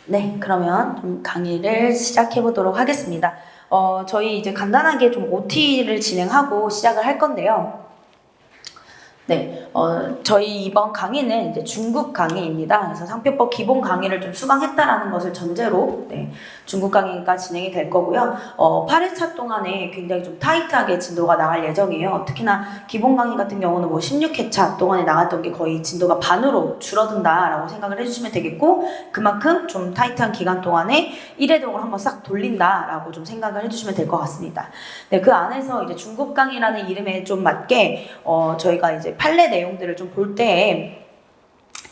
네, 그러면 좀 강의를 시작해 보도록 하겠습니다. 저희 이제 간단하게 좀 OT를 진행하고 시작을 할 건데요. 네, 저희 이번 강의는 이제 중국 강의입니다. 그래서 상표법 기본 강의를 좀 수강했다라는 것을 전제로 중국 강의가 진행이 될 거고요. 8회차 동안에 굉장히 좀 타이트하게 진도가 나갈 예정이에요. 특히나 기본 강의 같은 경우는 뭐 16회차 동안에 나갔던 게 거의 진도가 반으로 줄어든다라고 생각을 해주시면 되겠고, 그만큼 좀 타이트한 기간 동안에 1회독을 한번 싹 돌린다라고 좀 생각을 해주시면 될 것 같습니다. 네, 그 안에서 이제 중국 강의라는 이름에 좀 맞게 저희가 이제 판례 내용들을 좀 볼 때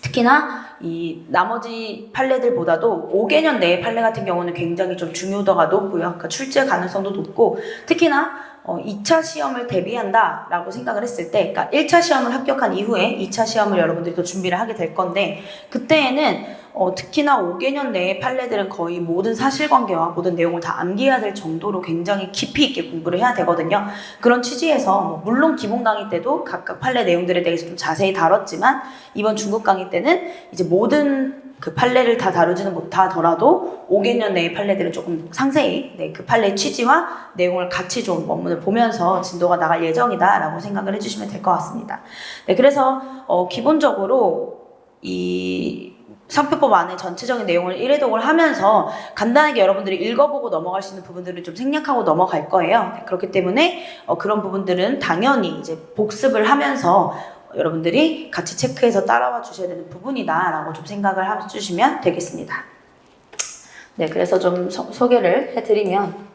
특히나 이 나머지 판례들보다도 5개년 내의 판례 같은 경우는 굉장히 좀 중요도가 높고요. 그러니까 출제 가능성도 높고, 특히나 2차 시험을 대비한다 라고 생각을 했을 때, 그러니까 1차 시험을 합격한 이후에 2차 시험을 여러분들이 또 준비를 하게 될 건데, 그때에는 특히나 5개년 내의 판례들은 거의 모든 사실관계와 모든 내용을 다 암기해야 될 정도로 굉장히 깊이 있게 공부를 해야 되거든요. 그런 취지에서 물론 기본 강의 때도 각각 판례 내용들에 대해서 좀 자세히 다뤘지만, 이번 중국 강의 때는 이제 모든 그 판례를 다 다루지는 못하더라도 5개년 내의 판례들을 조금 상세히 그 판례 취지와 내용을 같이 좀 원문을 보면서 진도가 나갈 예정이다라고 생각을 해주시면 될 것 같습니다. 네, 그래서 기본적으로 이 상표법 안에 전체적인 내용을 1회독을 하면서 간단하게 여러분들이 읽어보고 넘어갈 수 있는 부분들을 좀 생략하고 넘어갈 거예요. 네, 그렇기 때문에 그런 부분들은 당연히 이제 복습을 하면서 여러분들이 같이 체크해서 따라와 주셔야 되는 부분이다 라고 좀 생각을 해주시면 되겠습니다. 네, 그래서 좀 소개를 해드리면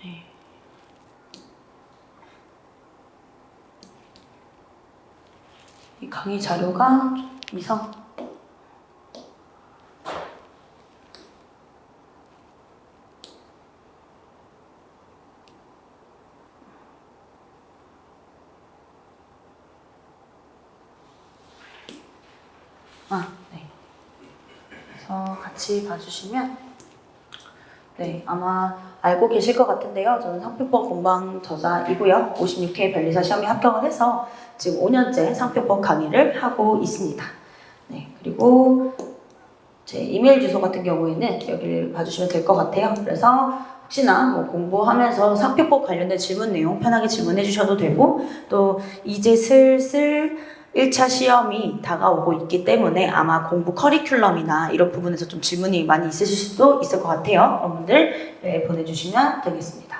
네. 이 강의 자료가 이상 네. 그래서 같이 봐주시면 아마 알고 계실 것 같은데요. 저는 상표법 공방 저자이고요. 56회 변리사 시험에 합격을 해서 지금 5년째 상표법 강의를 하고 있습니다. 네, 그리고 제 이메일 주소 같은 경우에는 여기를 봐주시면 될 것 같아요. 그래서 혹시나 뭐 공부하면서 상표법 관련된 질문 내용 편하게 질문해 주셔도 되고, 또 이제 슬슬 1차 시험이 다가오고 있기 때문에 아마 공부 커리큘럼이나 이런 부분에서 좀 질문이 많이 있으실 수도 있을 것 같아요. 여러분들 보내주시면 되겠습니다.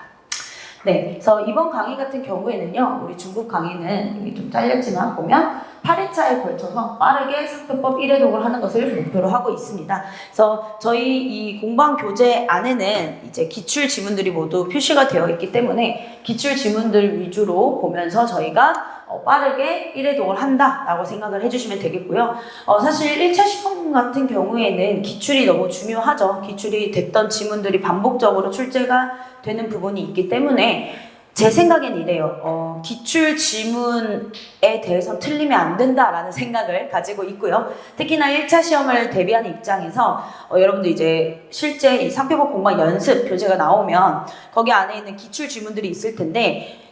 네, 그래서 이번 강의 같은 경우에는요, 우리 중국 강의는 여기 좀 잘렸지만 보면 8회차에 걸쳐서 빠르게 상표법 1회독을 하는 것을 목표로 하고 있습니다. 그래서 저희 이 공방 교재 안에는 이제 기출 지문들이 모두 표시가 되어 있기 때문에 기출 지문들 위주로 보면서 저희가 빠르게 1회독을 한다라고 생각을 해주시면 되겠고요. 사실 1차 시험 같은 경우에는 기출이 너무 중요하죠. 기출이 됐던 지문들이 반복적으로 출제가 되는 부분이 있기 때문에 제 생각엔 이래요. 기출 지문에 대해서 틀리면 안 된다라는 생각을 가지고 있고요. 특히나 1차 시험을 대비하는 입장에서 여러분들 이제 실제 이 상표법 공방 연습 교재가 나오면 거기 안에 있는 기출 지문들이 있을 텐데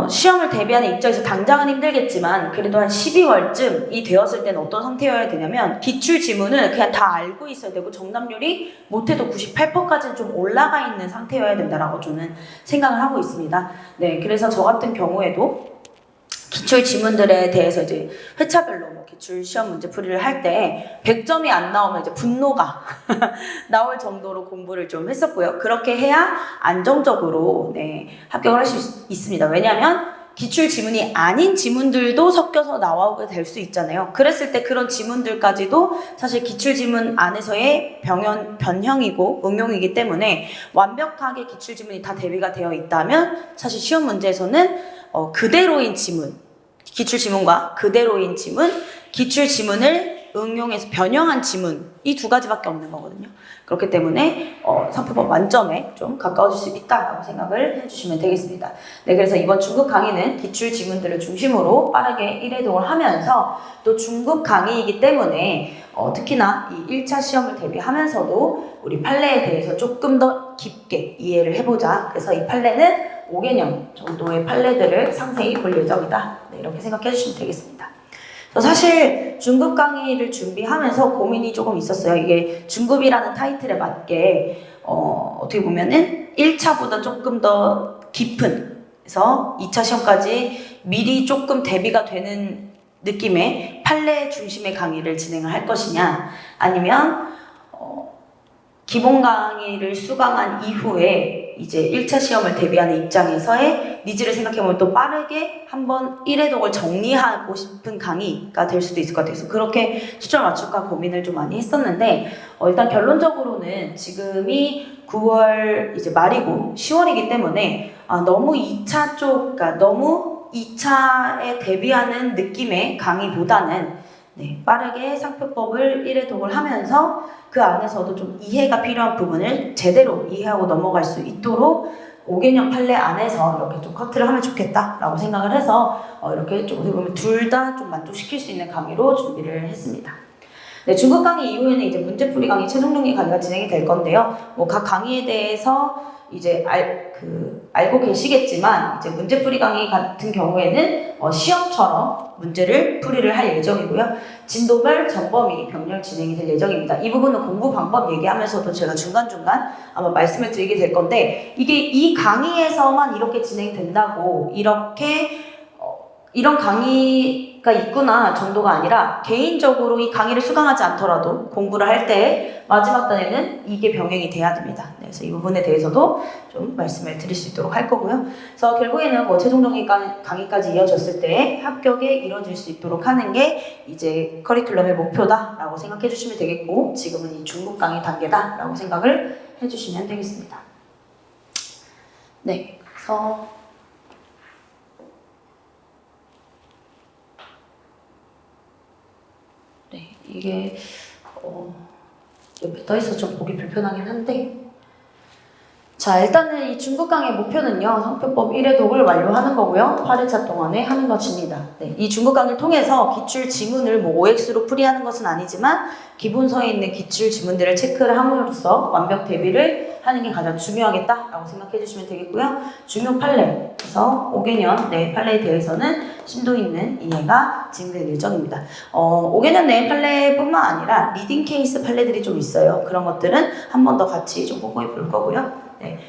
시험을 대비하는 입장에서 당장은 힘들겠지만 그래도 한 12월쯤이 되었을 때는 어떤 상태여야 되냐면 기출 지문을 그냥 다 알고 있어야 되고 정답률이 못해도 98%까지는 좀 올라가 있는 상태여야 된다라고 저는 생각을 하고 있습니다. 네, 그래서 저 같은 경우에도 기출 지문들에 대해서 이제 회차별로 뭐 기출 시험 문제 풀이를 할 때 100점이 안 나오면 이제 분노가 나올 정도로 공부를 좀 했었고요. 그렇게 해야 안정적으로 합격을 할 수 있습니다. 왜냐하면 기출 지문이 아닌 지문들도 섞여서 나오게 될 수 있잖아요. 그랬을 때 그런 지문들까지도 사실 기출 지문 안에서의 변형이고 응용이기 때문에 완벽하게 기출 지문이 다 대비가 되어 있다면 사실 시험 문제에서는 그대로인 지문, 기출 지문과 그대로인 지문, 기출 지문을 응용해서 변형한 지문, 이 두 가지밖에 없는 거거든요. 그렇기 때문에 상표법 만점에 좀 가까워질 수 있다라고 생각을 해주시면 되겠습니다. 네, 그래서 이번 중국 강의는 기출 지문들을 중심으로 빠르게 1회독을 하면서 또 중국 강의이기 때문에 특히나 이 1차 시험을 대비하면서도 우리 판례에 대해서 조금 더 깊게 이해를 해보자. 그래서 이 판례는 5개년 정도의 판례들을 상세히 볼 예정이다. 네, 이렇게 생각해 주시면 되겠습니다. 사실 중급 강의를 준비하면서 고민이 조금 있었어요. 이게 중급이라는 타이틀에 맞게 어떻게 보면은 1차보다 조금 더 깊은, 그래서 2차 시험까지 미리 조금 대비가 되는 느낌의 판례 중심의 강의를 진행을 할 것이냐, 아니면 기본 강의를 수강한 이후에 이제 1차 시험을 대비하는 입장에서의 니즈를 생각해보면 또 빠르게 한번 1회독을 정리하고 싶은 강의가 될 수도 있을 것 같아서 그렇게 초점을 맞출까 고민을 좀 많이 했었는데, 일단 결론적으로는 지금이 9월 이제 말이고 10월이기 때문에 너무 2차 쪽, 그러니까 너무 2차에 대비하는 느낌의 강의보다는 빠르게 상표법을 1회독을 하면서 그 안에서도 좀 이해가 필요한 부분을 제대로 이해하고 넘어갈 수 있도록 5개년 판례 안에서 이렇게 좀 커트를 하면 좋겠다라고 생각을 해서 이렇게 좀 어떻게 보면 둘 다 좀 만족시킬 수 있는 강의로 준비를 했습니다. 네, 중급 강의 이후에는 이제 문제풀이 강의, 최종 정리 강의가 진행이 될 건데요. 각 강의에 대해서 이제 알고 계시겠지만, 이제 문제풀이 강의 같은 경우에는 시험처럼 문제를 풀이를 할 예정이고요. 진도별, 전범위, 병렬 진행이 될 예정입니다. 이 부분은 공부 방법 얘기하면서도 제가 중간중간 아마 말씀을 드리게 될 건데, 이게 이 강의에서만 이렇게 진행된다고 이런 강의가 있구나 정도가 아니라, 개인적으로 이 강의를 수강하지 않더라도 공부를 할 때 마지막 단에는 이게 병행이 돼야 됩니다. 그래서 이 부분에 대해서도 좀 말씀을 드릴 수 있도록 할 거고요. 그래서 결국에는 최종 정리 강의까지 이어졌을 때 합격에 이뤄질 수 있도록 하는 게 이제 커리큘럼의 목표다라고 생각해 주시면 되겠고, 지금은 이 중급 강의 단계다라고 생각을 해주시면 되겠습니다. 네, 그래서 이게 옆에 떠있어서 좀 보기 불편하긴 한데, 자, 일단은 이 중급 강의 목표는요, 상표법 1회독을 완료하는 거고요. 8회차 동안에 하는 것입니다. 이 중급 강의를 통해서 기출 지문을 OX로 풀이하는 것은 아니지만 기본서에 있는 기출 지문들을 체크를 함으로써 완벽 대비를 하는 게 가장 중요하겠다라고 생각해 주시면 되겠고요. 중요 판례, 그래서 5개년 내 판례에 대해서는 심도 있는 이해가 진행될 예정입니다. 5개년 내 판례뿐만 아니라 리딩 케이스 판례들이 좀 있어요. 그런 것들은 한 번 더 같이 좀 꼼꼼히 볼 거고요.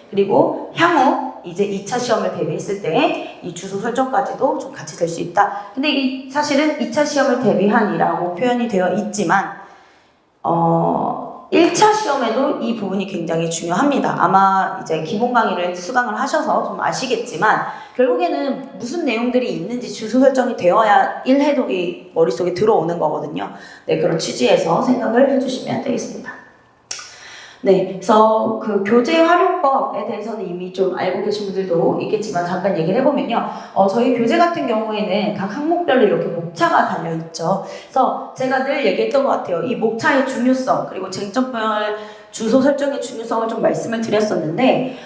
그리고 향후 이제 2차 시험을 대비했을 때 이 주소 설정까지도 좀 같이 될 수 있다. 근데 이게 사실은 2차 시험을 대비한이라고 표현이 되어 있지만 1차 시험에도 이 부분이 굉장히 중요합니다. 아마 이제 기본 강의를 수강을 하셔서 좀 아시겠지만, 결국에는 무슨 내용들이 있는지 주소 설정이 되어야 1회독이 머릿속에 들어오는 거거든요. 네, 그런 취지에서 생각을 해주시면 되겠습니다. 네, 그래서 그 교재 활용법에 대해서는 이미 좀 알고 계신 분들도 있겠지만 잠깐 얘기를 해보면요. 저희 교재 같은 경우에는 각 항목별로 이렇게 목차가 달려있죠. 그래서 제가 늘 얘기했던 것 같아요. 이 목차의 중요성, 그리고 쟁점별 주소 설정의 중요성을 좀 말씀을 드렸었는데,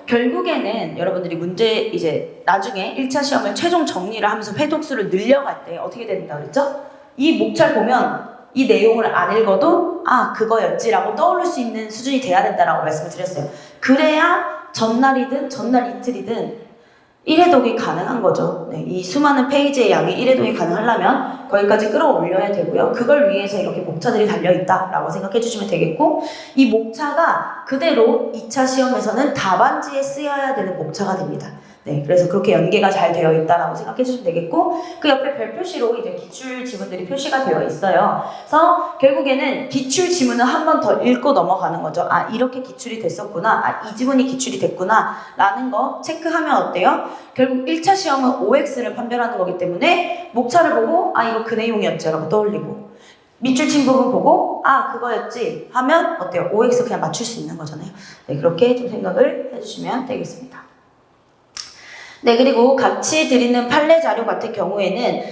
결국에는 여러분들이 문제 이제 나중에 1차 시험을 최종 정리를 하면서 회독수를 늘려갈 때 어떻게 된다 그랬죠? 이 목차를 보면 이 내용을 안 읽어도 그거였지라고 떠오를 수 있는 수준이 돼야 된다라고 말씀을 드렸어요. 그래야 전날이든 전날 이틀이든 1회독이 가능한 거죠. 이 수많은 페이지의 양이 1회독이 가능하려면 거기까지 끌어올려야 되고요. 그걸 위해서 이렇게 목차들이 달려있다라고 생각해 주시면 되겠고, 이 목차가 그대로 2차 시험에서는 답안지에 쓰여야 되는 목차가 됩니다. 그래서 그렇게 연계가 잘 되어 있다라고 생각해 주시면 되겠고, 그 옆에 별 표시로 이제 기출 지문들이 표시가 되어 있어요. 그래서 결국에는 기출 지문을 한 번 더 읽고 넘어가는 거죠. 이렇게 기출이 됐었구나. 이 지문이 기출이 됐구나. 라는 거 체크하면 어때요? 결국 1차 시험은 OX를 판별하는 거기 때문에 목차를 보고 이거 그 내용이었지 라고 떠올리고, 밑줄 친 부분 보고 그거였지 하면 어때요? OX 그냥 맞출 수 있는 거잖아요. 그렇게 좀 생각을 해주시면 되겠습니다. 그리고 같이 드리는 판례 자료 같은 경우에는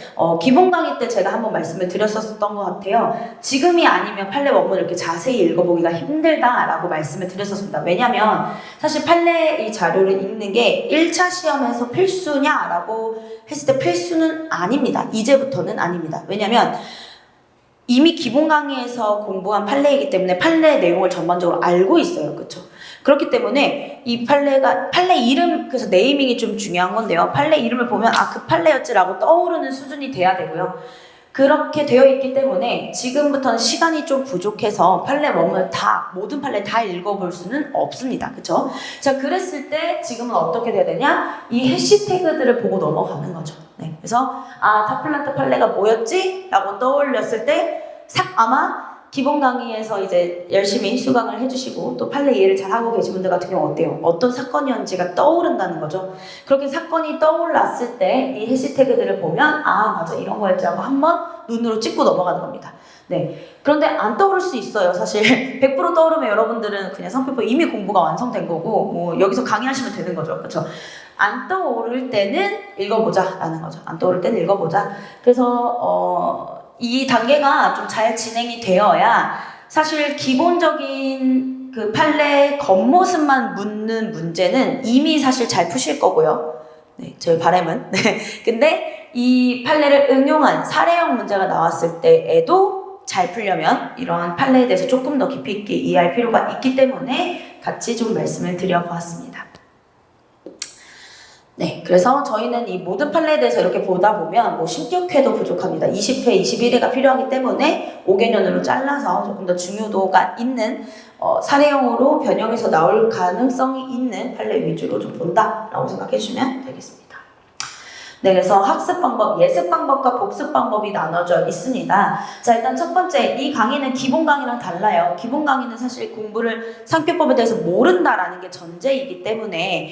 기본 강의 때 제가 한번 말씀을 드렸었던 것 같아요. 지금이 아니면 판례 원문을 이렇게 자세히 읽어보기가 힘들다라고 말씀을 드렸었습니다. 왜냐면 사실 판례 이 자료를 읽는 게 1차 시험에서 필수냐라고 했을 때 필수는 아닙니다. 이제부터는 아닙니다. 왜냐면 이미 기본 강의에서 공부한 판례이기 때문에 판례 내용을 전반적으로 알고 있어요. 그렇죠? 그렇기 때문에 이 판례 이름, 그래서 네이밍이 좀 중요한 건데요. 판례 이름을 보면 아, 그 판례였지라고 떠오르는 수준이 돼야 되고요. 그렇게 되어 있기 때문에 지금부터는 시간이 좀 부족해서 판례 웜을 모든 판례 다 읽어볼 수는 없습니다. 그쵸? 자, 그랬을 때 지금은 어떻게 돼야 되냐? 이 해시태그들을 보고 넘어가는 거죠. 네. 그래서 아, 타플란트 판례가 뭐였지? 라고 떠올렸을 때 아마 기본 강의에서 이제 열심히 수강을 해주시고 또 판례 이해를 잘하고 계신 분들 같은 경우 어때요? 어떤 사건이었는지가 떠오른다는 거죠. 그렇게 사건이 떠올랐을 때 이 해시태그들을 보면 아, 맞아, 이런 거였지 하고 한번 눈으로 찍고 넘어가는 겁니다. 네. 그런데 안 떠오를 수 있어요. 사실 100% 떠오르면 여러분들은 그냥 상표법 이미 공부가 완성된 거고 뭐 여기서 강의하시면 되는 거죠. 그렇죠? 안 떠오를 때는 읽어보자 라는 거죠. 안 떠오를 때는 읽어보자. 그래서 이 단계가 좀 잘 진행이 되어야 사실 기본적인 그 판례 겉모습만 묻는 문제는 이미 사실 잘 푸실 거고요. 네, 저희 바람은. 네. 근데 이 판례를 응용한 사례형 문제가 나왔을 때에도 잘 풀려면 이러한 판례에 대해서 조금 더 깊이 있게 이해할 필요가 있기 때문에 같이 좀 말씀을 드려보았습니다. 네, 그래서 저희는 이 모든 판례에 대해서 이렇게 보다 보면 뭐 16회도 부족합니다. 20회, 21회가 필요하기 때문에 5개년으로 잘라서 조금 더 중요도가 있는 사례형으로 변형해서 나올 가능성이 있는 판례 위주로 좀 본다라고 생각해 주시면 되겠습니다. 네, 그래서 학습 방법, 예습 방법과 복습 방법이 나눠져 있습니다. 자, 일단 첫 번째, 이 강의는 기본 강의랑 달라요. 기본 강의는 사실 공부를 상표법에 대해서 모른다라는 게 전제이기 때문에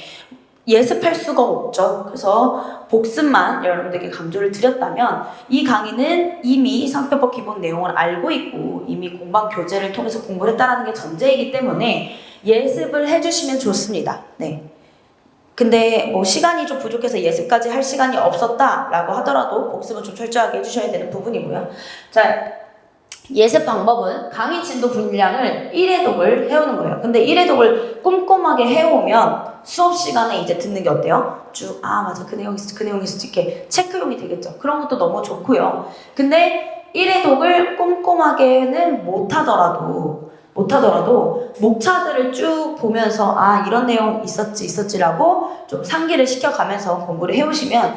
예습할 수가 없죠. 그래서 복습만 여러분들께 강조를 드렸다면 이 강의는 이미 상표법 기본 내용을 알고 있고 이미 공방 교재를 통해서 공부를 했다는 게 전제이기 때문에 예습을 해주시면 좋습니다. 네. 근데 뭐 시간이 좀 부족해서 예습까지 할 시간이 없었다라고 하더라도 복습은 좀 철저하게 해주셔야 되는 부분이고요. 자, 예습 방법은 강의 진도 분량을 1회독을 해오는 거예요. 근데 1회독을 꼼꼼하게 해오면 수업 시간에 이제 듣는 게 어때요? 쭉, 아, 맞아. 그 내용 있었지. 이렇게 체크용이 되겠죠. 그런 것도 너무 좋고요. 근데 1회독을 꼼꼼하게는 못하더라도 목차들을 쭉 보면서 아, 이런 내용 있었지라고 좀 상기를 시켜가면서 공부를 해오시면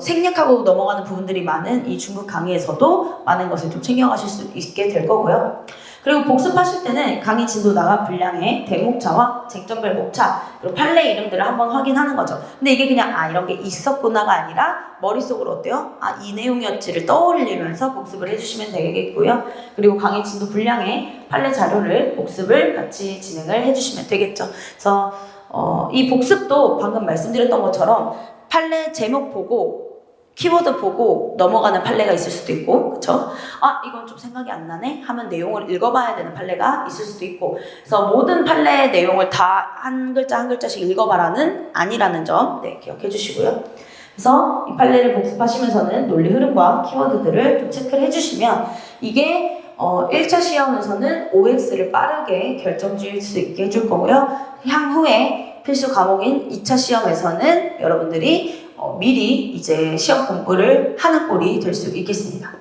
생략하고 넘어가는 부분들이 많은 이 중급 강의에서도 많은 것을 좀 챙겨가실 수 있게 될 거고요. 그리고 복습하실 때는 강의 진도 나간 분량의 대목차와 쟁점별 목차 그리고 판례 이름들을 한번 확인하는 거죠. 근데 이게 그냥 아, 이런 게 있었구나가 아니라 머릿속으로 어때요? 아, 이 내용이었지를 떠올리면서 복습을 해주시면 되겠고요. 그리고 강의 진도 분량의 판례 자료를 복습을 같이 진행을 해주시면 되겠죠. 그래서 이 복습도 방금 말씀드렸던 것처럼 판례 제목 보고 키워드 보고 넘어가는 판례가 있을 수도 있고, 그쵸? 아, 이건 좀 생각이 안 나네? 하면 내용을 읽어봐야 되는 판례가 있을 수도 있고, 그래서 모든 판례의 내용을 다 한 글자 한 글자씩 읽어봐라는 아니라는 점, 네, 기억해 주시고요. 그래서 이 판례를 복습하시면서는 논리 흐름과 키워드들을 좀 체크를 해주시면 이게 1차 시험에서는 OX를 빠르게 결정 지을 수 있게 해줄 거고요. 향후에 필수 과목인 2차 시험에서는 여러분들이 미리 이제 시험 공부를 하는 꼴이 될 수 있겠습니다.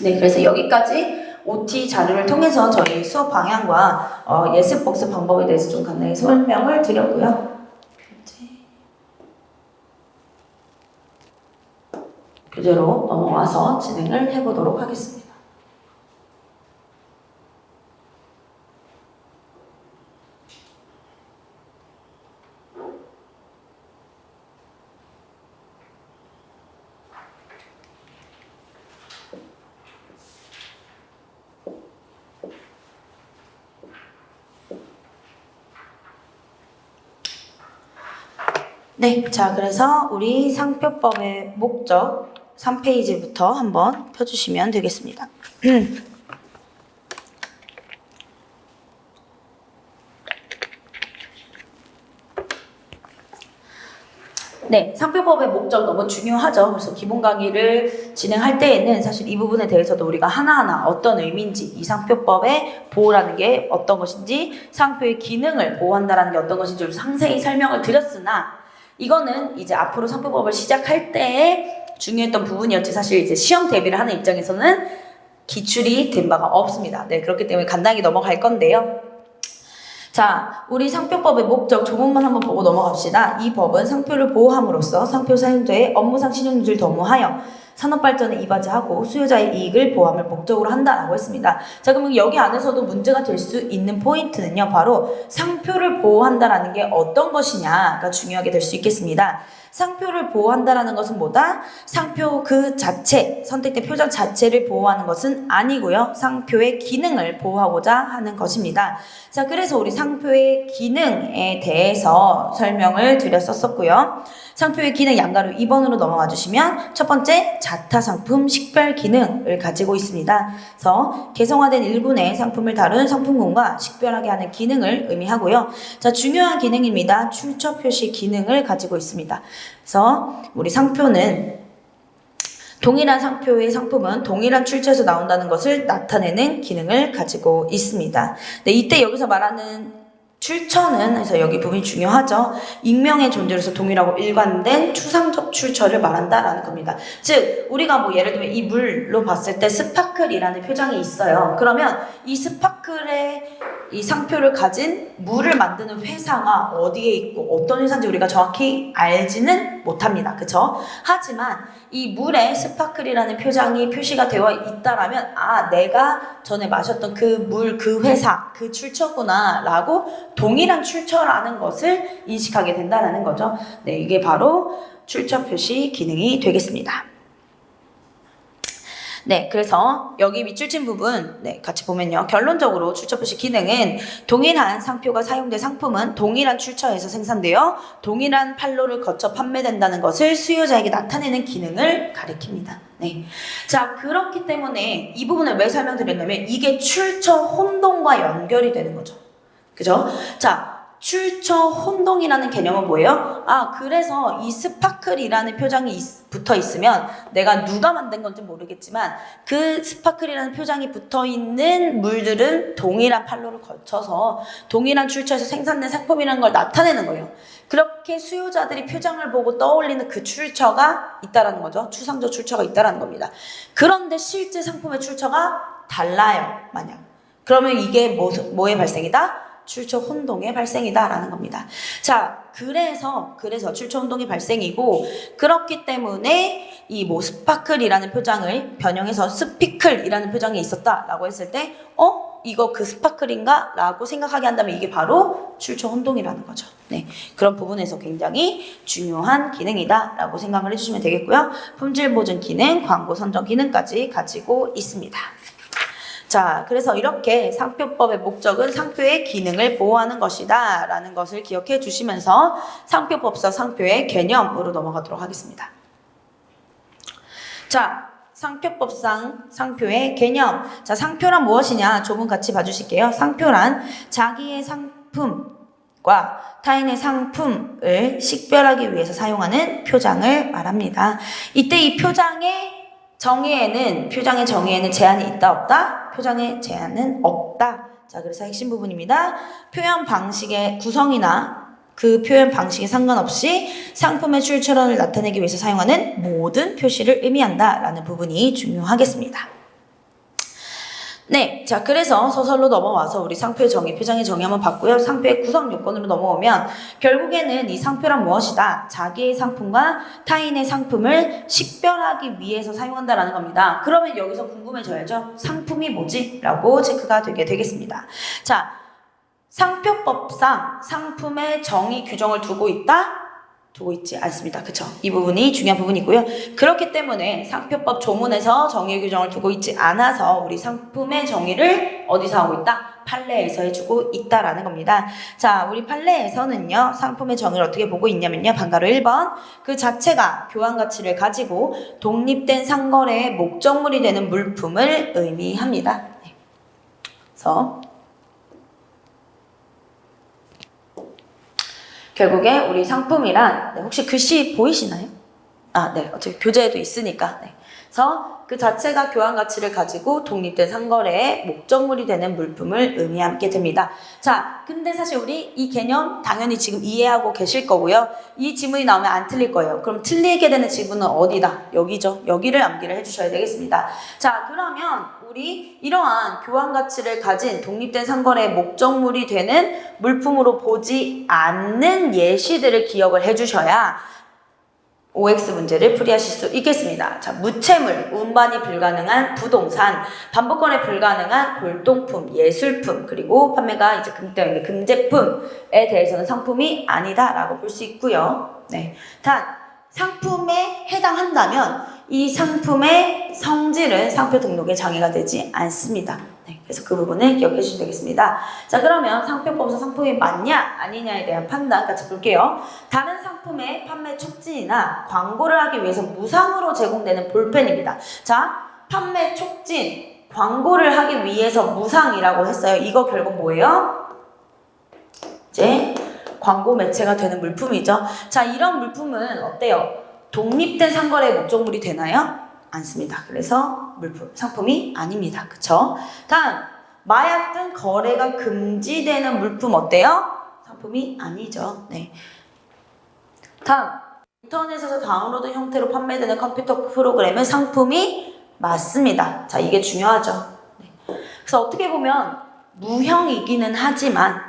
네, 그래서 여기까지 OT 자료를 통해서 저희 수업 방향과 예습 복습 방법에 대해서 좀 간단히 설명을 드렸고요. 교재로 넘어와서 진행을 해보도록 하겠습니다. 네, 자, 그래서 우리 상표법의 목적 3페이지부터 한번 펴주시면 되겠습니다. 네, 상표법의 목적 너무 중요하죠. 그래서 기본 강의를 진행할 때에는 사실 이 부분에 대해서도 우리가 하나하나 어떤 의미인지, 이 상표법의 보호라는 게 어떤 것인지, 상표의 기능을 보호한다는 게 어떤 것인지 상세히 설명을 드렸으나 이거는 이제 앞으로 상표법을 시작할 때에 중요했던 부분이었지 사실 이제 시험 대비를 하는 입장에서는 기출이 된 바가 없습니다. 네, 그렇기 때문에 간단히 넘어갈 건데요. 자, 우리 상표법의 목적 조문만 한번 보고 넘어갑시다. 이 법은 상표를 보호함으로써 상표 사용자의 업무상 신용유지를 도모하여 산업발전에 이바지하고 수요자의 이익을 보호함을 목적으로 한다라고 했습니다. 자, 그러면 여기 안에서도 문제가 될 수 있는 포인트는요, 바로 상표를 보호한다라는 게 어떤 것이냐가 중요하게 될 수 있겠습니다. 상표를 보호한다라는 것은 뭐다? 상표 그 자체, 선택된 표정 자체를 보호하는 것은 아니고요. 상표의 기능을 보호하고자 하는 것입니다. 자, 그래서 우리 상표의 기능에 대해서 설명을 드렸었고요. 상표의 기능 양가로 2번으로 넘어가 주시면 첫 번째 자타상품 식별 기능을 가지고 있습니다. 그래서 개성화된 일군의 상품을 다룬 상품군과 식별하게 하는 기능을 의미하고요. 자, 중요한 기능입니다. 출처 표시 기능을 가지고 있습니다. 그래서 우리 상표는 동일한 상표의 상품은 동일한 출처에서 나온다는 것을 나타내는 기능을 가지고 있습니다. 네, 이때 여기서 말하는 출처는, 그래서 여기 부분이 중요하죠. 익명의 존재로서 동일하고 일관된 추상적 출처를 말한다라는 겁니다. 즉, 우리가 뭐 예를 들면 이 물로 봤을 때 스파클이라는 표장이 있어요. 그러면 이 스파클의 이 상표를 가진 물을 만드는 회사가 어디에 있고 어떤 회사인지 우리가 정확히 알지는 못합니다. 그쵸? 하지만 이 물에 스파클이라는 표장이 표시가 되어 있다라면, 아, 내가 전에 마셨던 그 물, 그 회사, 그 출처구나 라고 동일한 출처라는 것을 인식하게 된다는 거죠. 네, 이게 바로 출처 표시 기능이 되겠습니다. 네, 그래서 여기 밑줄친 부분 네, 같이 보면요. 결론적으로 출처 표시 기능은 동일한 상표가 사용된 상품은 동일한 출처에서 생산되어 동일한 판로를 거쳐 판매된다는 것을 수요자에게 나타내는 기능을 가리킵니다. 네. 자, 그렇기 때문에 이 부분을 왜 설명드렸냐면 이게 출처 혼동과 연결이 되는 거죠. 그죠? 자, 출처 혼동이라는 개념은 뭐예요? 아, 그래서 이 스파클이라는 표장이 붙어 있으면 내가 누가 만든 건지 모르겠지만 그 스파클이라는 표장이 붙어 있는 물들은 동일한 판로를 거쳐서 동일한 출처에서 생산된 상품이라는 걸 나타내는 거예요. 그렇게 수요자들이 표장을 보고 떠올리는 그 출처가 있다라는 거죠. 추상적 출처가 있다라는 겁니다. 그런데 실제 상품의 출처가 달라요, 만약. 그러면 이게 뭐의 발생이다? 출처 혼동의 발생이다라는 겁니다. 자, 그래서 출처 혼동의 발생이고, 그렇기 때문에 이 뭐 스파클이라는 표장을 변형해서 스피클이라는 표장이 있었다라고 했을 때, 이거 그 스파클인가? 라고 생각하게 한다면 이게 바로 출처 혼동이라는 거죠. 네, 그런 부분에서 굉장히 중요한 기능이다라고 생각을 해주시면 되겠고요. 품질 보증 기능, 광고 선정 기능까지 가지고 있습니다. 자, 그래서 이렇게 상표법의 목적은 상표의 기능을 보호하는 것이다 라는 것을 기억해 주시면서 상표법상 상표의 개념으로 넘어가도록 하겠습니다. 자, 상표법상 상표의 개념. 자, 상표란 무엇이냐? 조문 같이 봐주실게요. 상표란 자기의 상품과 타인의 상품을 식별하기 위해서 사용하는 표장을 말합니다. 이때 이 표장의 정의에는 제한이 있다 없다? 표장의 제한은 없다. 자, 그래서 핵심 부분입니다. 표현 방식의 구성이나 그 표현 방식에 상관없이 상품의 출처를 나타내기 위해서 사용하는 모든 표시를 의미한다라는 부분이 중요하겠습니다. 네, 자, 그래서 서설로 넘어와서 우리 상표의 정의, 표장의 정의 한번 봤고요. 상표의 구성 요건으로 넘어오면 결국에는 이 상표란 무엇이다? 자기의 상품과 타인의 상품을 식별하기 위해서 사용한다라는 겁니다. 그러면 여기서 궁금해져야죠. 상품이 뭐지? 라고 체크가 되게 되겠습니다. 자, 상표법상 상품의 정의 규정을 두고 있다? 두고 있지 않습니다. 그쵸? 이 부분이 중요한 부분이고요. 그렇기 때문에 상표법 조문에서 정의 규정을 두고 있지 않아서 우리 상품의 정의를 어디서 하고 있다? 판례에서 해주고 있다라는 겁니다. 자, 우리 판례에서는요, 상품의 정의를 어떻게 보고 있냐면요, 방가로 1번, 그 자체가 교환 가치를 가지고 독립된 상거래의 목적물이 되는 물품을 의미합니다. 네. 그래서 결국에 우리 상품이란, 혹시 글씨 보이시나요? 네. 어차피 교재에도 있으니까. 네. 그래서 그 자체가 교환 가치를 가지고 독립된 상거래의 목적물이 되는 물품을 의미하게 됩니다. 자, 근데 사실 우리 이 개념 당연히 지금 이해하고 계실 거고요. 이 지문이 나오면 안 틀릴 거예요. 그럼 틀리게 되는 지문은 어디다? 여기죠. 여기를 암기를 해주셔야 되겠습니다. 자, 그러면 우리 이러한 교환 가치를 가진 독립된 상거래의 목적물이 되는 물품으로 보지 않는 예시들을 기억을 해주셔야 OX 문제를 풀이하실 수 있겠습니다. 자, 무채물, 운반이 불가능한 부동산, 반복거래 불가능한 골동품, 예술품, 그리고 판매가 이제 금되어 금제품에 대해서는 상품이 아니다라고 볼 수 있고요. 네. 단, 상품에 해당한다면 이 상품의 성질은 상표 등록에 장애가 되지 않습니다. 네, 그래서 그 부분을 기억해 주시면 되겠습니다. 자, 그러면 상표법에서 상품이 맞냐 아니냐에 대한 판단 같이 볼게요. 다른 상품의 판매 촉진이나 광고를 하기 위해서 무상으로 제공되는 볼펜입니다. 자, 판매 촉진, 광고를 하기 위해서 무상이라고 했어요. 이거 결국 뭐예요? 이제 광고 매체가 되는 물품이죠. 자, 이런 물품은 어때요? 독립된 상거래의 목적물이 되나요? 않습니다. 그래서 상품이 아닙니다. 그쵸? 다음, 마약 등 거래가 금지되는 물품 어때요? 상품이 아니죠. 네. 다음, 인터넷에서 다운로드 형태로 판매되는 컴퓨터 프로그램은 상품이 맞습니다. 자, 이게 중요하죠. 네. 그래서 어떻게 보면 무형이기는 하지만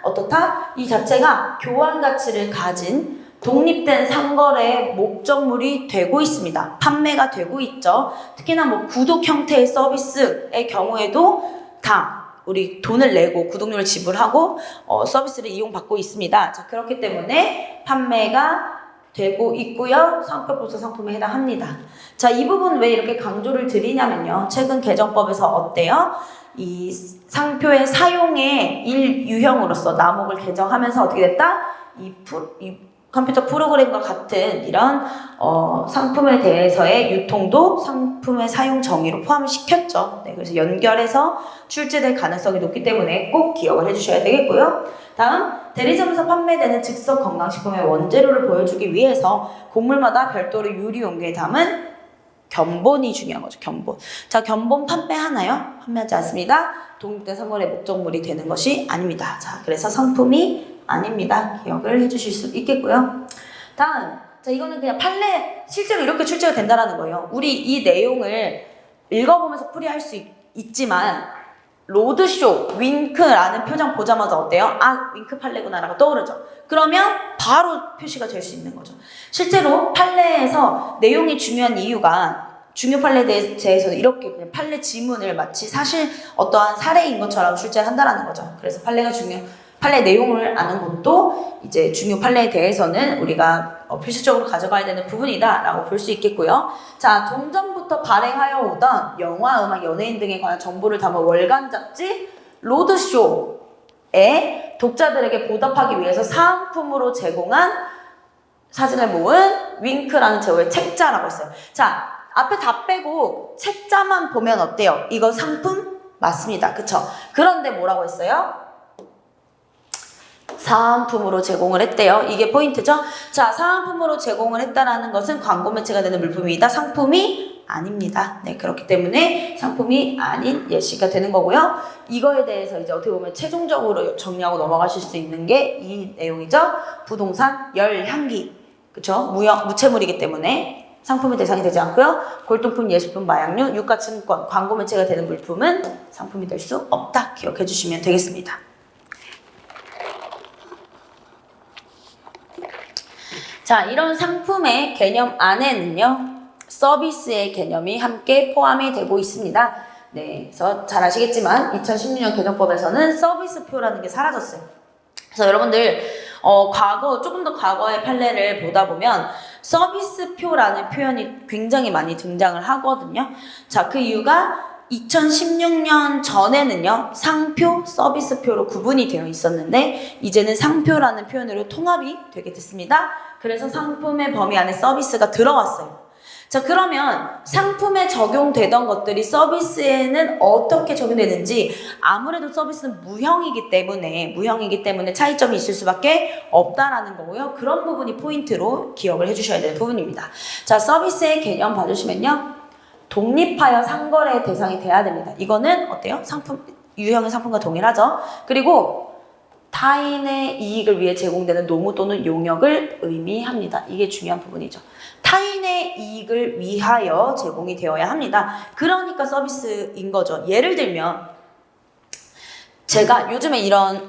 어떻다? 이 자체가 교환 가치를 가진 독립된 상거래의 목적물이 되고 있습니다. 판매가 되고 있죠. 특히나 뭐 구독 형태의 서비스의 경우에도 다 우리 돈을 내고 구독료를 지불하고 서비스를 이용받고 있습니다. 자, 그렇기 때문에 판매가 되고 있고요. 상표법에서 상품에 해당합니다. 자, 이 부분 왜 이렇게 강조를 드리냐면요. 최근 개정법에서 어때요? 이 상표의 사용의 유형으로서 남목을 개정하면서 어떻게 됐다? 이 컴퓨터 프로그램과 같은 이런 상품에 대해서의 유통도 상품의 사용 정의로 포함을 시켰죠. 네, 그래서 연결해서 출제될 가능성이 높기 때문에 꼭 기억을 해주셔야 되겠고요. 다음, 대리점에서 판매되는 즉석 건강식품의 원재료를 보여주기 위해서 곡물마다 별도로 유리 용기에 담은 견본이 중요한 거죠. 견본. 자, 견본 판매하나요? 판매하지 않습니다. 독립된 상거래 목적물이 되는 것이 아닙니다. 자, 그래서 상품이 아닙니다. 기억을 해주실 수 있겠고요. 다음, 자, 이거는 그냥 판례, 실제로 이렇게 출제가 된다는 거예요. 우리 이 내용을 읽어보면서 풀이할 수 있지만 로드쇼, 윙크라는 표정 보자마자 어때요? 아, 윙크 판례구나라고 떠오르죠. 그러면 바로 표시가 될 수 있는 거죠. 실제로 판례에서 내용이 중요한 이유가 중요 판례에 대해서 이렇게 그냥 판례 지문을 마치 사실 어떠한 사례인 것처럼 출제를 한다라는 거죠. 그래서 판례 내용을 아는 것도 이제 중요 판례에 대해서는 우리가 필수적으로 가져가야 되는 부분이다라고 볼 수 있겠고요. 자, 좀 전부터 발행하여 오던 영화, 음악, 연예인 등에 관한 정보를 담은 월간 잡지 로드쇼에 독자들에게 보답하기 위해서 사은품으로 제공한 사진을 모은 윙크라는 제목의 책자라고 했어요. 자, 앞에 다 빼고 책자만 보면 어때요? 이거 상품 맞습니다. 그쵸? 그런데 뭐라고 했어요? 사은품으로 제공을 했대요. 이게 포인트죠? 자, 사은품으로 제공을 했다라는 것은 광고 매체가 되는 물품이다. 상품이 아닙니다. 네, 그렇기 때문에 상품이 아닌 예시가 되는 거고요. 이거에 대해서 이제 어떻게 보면 최종적으로 정리하고 넘어가실 수 있는 게 이 내용이죠. 부동산, 열, 향기. 그쵸? 무채물이기 때문에 상품의 대상이 되지 않고요. 골동품, 예술품, 마약류, 유가증권, 광고 매체가 되는 물품은 상품이 될 수 없다. 기억해 주시면 되겠습니다. 자, 이런 상품의 개념 안에는요, 서비스의 개념이 함께 포함이 되고 있습니다. 네, 그래서 잘 아시겠지만 2016년 개정법에서는 서비스표라는 게 사라졌어요. 그래서 여러분들 조금 더 과거의 판례를 보다 보면 서비스표라는 표현이 굉장히 많이 등장을 하거든요. 자, 그 이유가 2016년 전에는요, 상표, 서비스표로 구분이 되어 있었는데 이제는 상표라는 표현으로 통합이 되게 됐습니다. 그래서 상품의 범위 안에 서비스가 들어왔어요. 자, 그러면 상품에 적용되던 것들이 서비스에는 어떻게 적용되는지, 아무래도 서비스는 무형이기 때문에 차이점이 있을 수밖에 없다라는 거고요. 그런 부분이 포인트로 기억을 해주셔야 되는 부분입니다. 자, 서비스의 개념 봐주시면요. 독립하여 상거래 대상이 돼야 됩니다. 이거는 어때요? 유형의 상품과 동일하죠. 그리고 타인의 이익을 위해 제공되는 노무 또는 용역을 의미합니다. 이게 중요한 부분이죠. 타인의 이익을 위하여 제공이 되어야 합니다. 그러니까 서비스인 거죠. 예를 들면 제가 요즘에 이런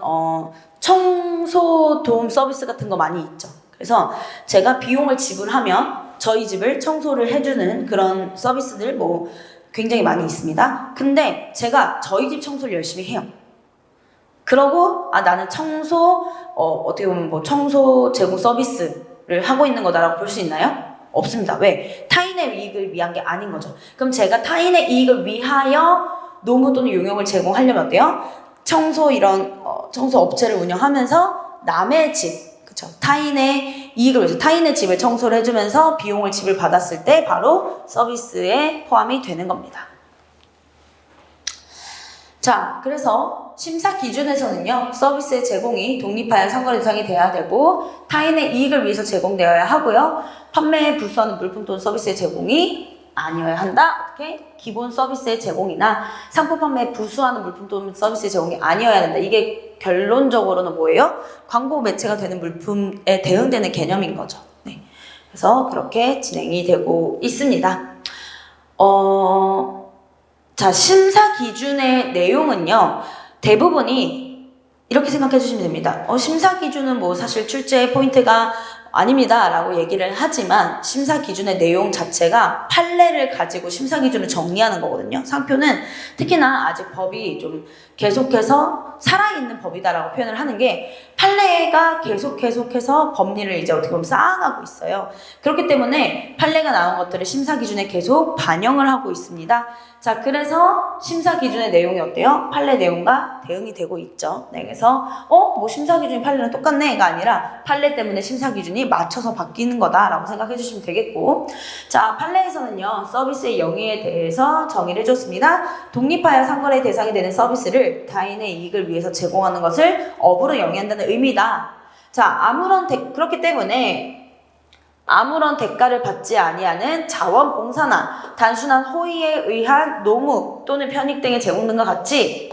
청소 도움 서비스 같은 거 많이 있죠. 그래서 제가 비용을 지불하면 저희 집을 청소를 해주는 그런 서비스들 뭐 굉장히 많이 있습니다. 근데 제가 저희 집 청소를 열심히 해요. 그러고 나는 어떻게 보면 뭐 청소 제공 서비스를 하고 있는 거다라고 볼 수 있나요? 없습니다. 왜? 타인의 이익을 위한 게 아닌 거죠. 그럼 제가 타인의 이익을 위하여 노무 또는 용역을 제공하려면 어때요? 청소 업체를 운영하면서 남의 집, 그쵸? 타인의 이익을 위해서 타인의 집을 청소를 해주면서 비용을 지불받았을 때 바로 서비스에 포함이 되는 겁니다. 자, 그래서 심사 기준에서는요, 서비스의 제공이 독립하여 상거래 대상이 돼야 되고, 타인의 이익을 위해서 제공되어야 하고요, 판매에 부수하는 물품 또는 서비스의 제공이 아니어야 한다. 어떻게? 기본 서비스의 제공이나 상품 판매에 부수하는 물품 또는 서비스의 제공이 아니어야 된다. 이게 결론적으로는 뭐예요? 광고 매체가 되는 물품에 대응되는 개념인 거죠. 네. 그래서 그렇게 진행이 되고 있습니다. 자, 심사 기준의 내용은요, 대부분이 이렇게 생각해 주시면 됩니다. 심사 기준은 뭐 사실 출제 포인트가 아닙니다 라고 얘기를 하지만 심사 기준의 내용 자체가 판례를 가지고 심사 기준을 정리하는 거거든요. 상표는 특히나 아직 법이 좀 계속해서 살아있는 법이다라고 표현을 하는 게 판례가 계속해서 법리를 이제 어떻게 보면 쌓아가고 있어요. 그렇기 때문에 판례가 나온 것들을 심사 기준에 계속 반영을 하고 있습니다. 자, 그래서 심사 기준의 내용이 어때요? 판례 내용과 대응이 되고 있죠. 네, 그래서 뭐 심사 기준이 판례랑 똑같네가 아니라 판례 때문에 심사 기준이 맞춰서 바뀌는 거다라고 생각해 주시면 되겠고, 자, 판례에서는요, 서비스의 영위에 대해서 정의를 해줬습니다. 독립하여 상거래 대상이 되는 서비스를 타인의 이익을 위해서 제공하는 것을 업으로 영위한다는 의미다. 자, 그렇기 때문에 아무런 대가를 받지 아니하는 자원봉사나 단순한 호의에 의한 노무 또는 편익 등의 제공 등과 같이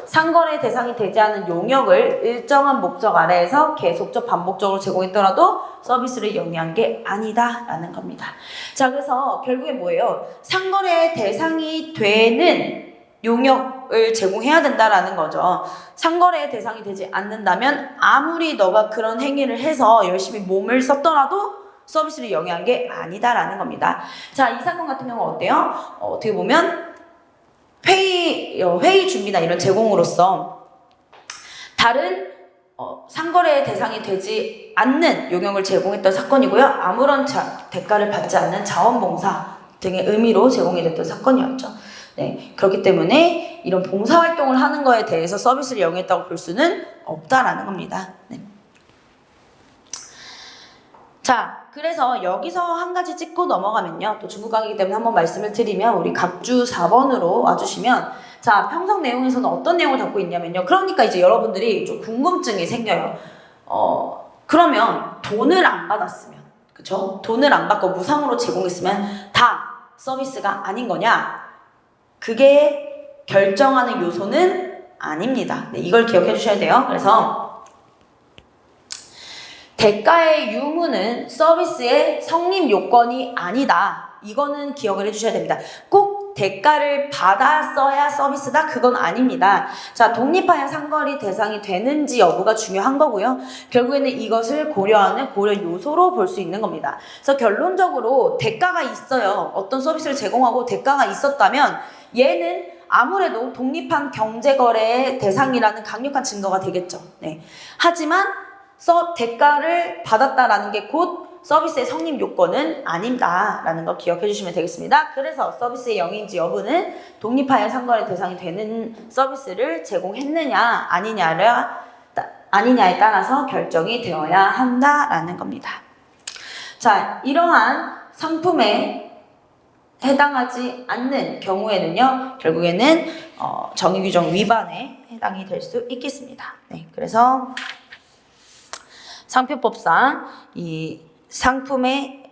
상거래 대상이 되지 않은 용역을 일정한 목적 아래에서 계속적 반복적으로 제공했더라도 서비스를 영위한 게 아니다라는 겁니다. 자, 그래서 결국에 뭐예요? 상거래 대상이 되는 용역을 제공해야 된다라는 거죠. 상거래 대상이 되지 않는다면 아무리 너가 그런 행위를 해서 열심히 몸을 썼더라도 서비스를 영위한 게 아니다라는 겁니다. 자, 이 사건 같은 경우는 어때요? 어떻게 보면 회의 준비나 이런 제공으로서 다른 상거래 대상이 되지 않는 용역을 제공했던 사건이고요. 아무런 대가를 받지 않는 자원봉사 등의 의미로 제공이 됐던 사건이었죠. 네, 그렇기 때문에 이런 봉사활동을 하는 거에 대해서 서비스를 영위했다고 볼 수는 없다라는 겁니다. 네. 자, 그래서 여기서 한 가지 짚고 넘어가면요. 또 중국 강의이기 때문에 한번 말씀을 드리면 우리 각주 4번으로 와주시면, 자, 평성 내용에서는 어떤 내용을 담고 있냐면요. 그러니까 이제 여러분들이 좀 궁금증이 생겨요. 그러면 돈을 안 받았으면, 그쵸? 돈을 안 받고 무상으로 제공했으면 다 서비스가 아닌 거냐? 그게 결정하는 요소는 아닙니다. 네, 이걸 기억해 주셔야 돼요. 그래서 대가의 유무는 서비스의 성립 요건이 아니다. 이거는 기억을 해주셔야 됩니다. 꼭 대가를 받았어야 서비스다? 그건 아닙니다. 자, 독립하여 상거래 대상이 되는지 여부가 중요한 거고요. 결국에는 이것을 고려하는 고려 요소로 볼 수 있는 겁니다. 그래서 결론적으로 대가가 있어요. 어떤 서비스를 제공하고 대가가 있었다면 얘는 아무래도 독립한 경제거래의 대상이라는 강력한 증거가 되겠죠. 네. 하지만 대가를 받았다라는 게 곧 서비스의 성립 요건은 아닙니다라는 거 기억해 주시면 되겠습니다. 그래서 서비스의 영위인지 여부는 독립하여 상거래 대상이 되는 서비스를 제공했느냐 아니냐에 따라서 결정이 되어야 한다라는 겁니다. 자, 이러한 상품의 해당하지 않는 경우에는요, 결국에는 정의규정 위반에 해당이 될 수 있겠습니다. 네, 그래서 상표법상 이 상품의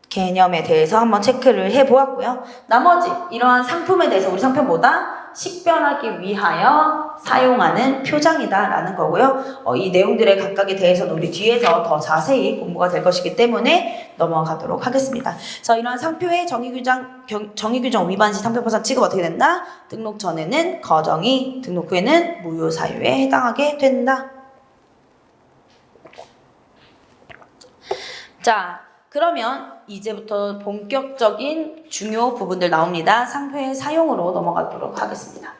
개념에 대해서 한번 체크를 해보았고요. 나머지 이러한 상품에 대해서 우리 상표 뭐다? 식별하기 위하여 사용하는 표장이다라는 거고요. 이 내용들의 각각에 대해서는 우리 뒤에서 더 자세히 공부가 될 것이기 때문에 넘어가도록 하겠습니다. 그래서 이러한 상표의 정의규정 위반 시 상표법상 취급 어떻게 된다? 등록 전에는 거정이, 등록 후에는 무효 사유에 해당하게 된다. 자, 그러면 이제부터 본격적인 중요 부분들 나옵니다. 상표의 사용으로 넘어가도록 하겠습니다.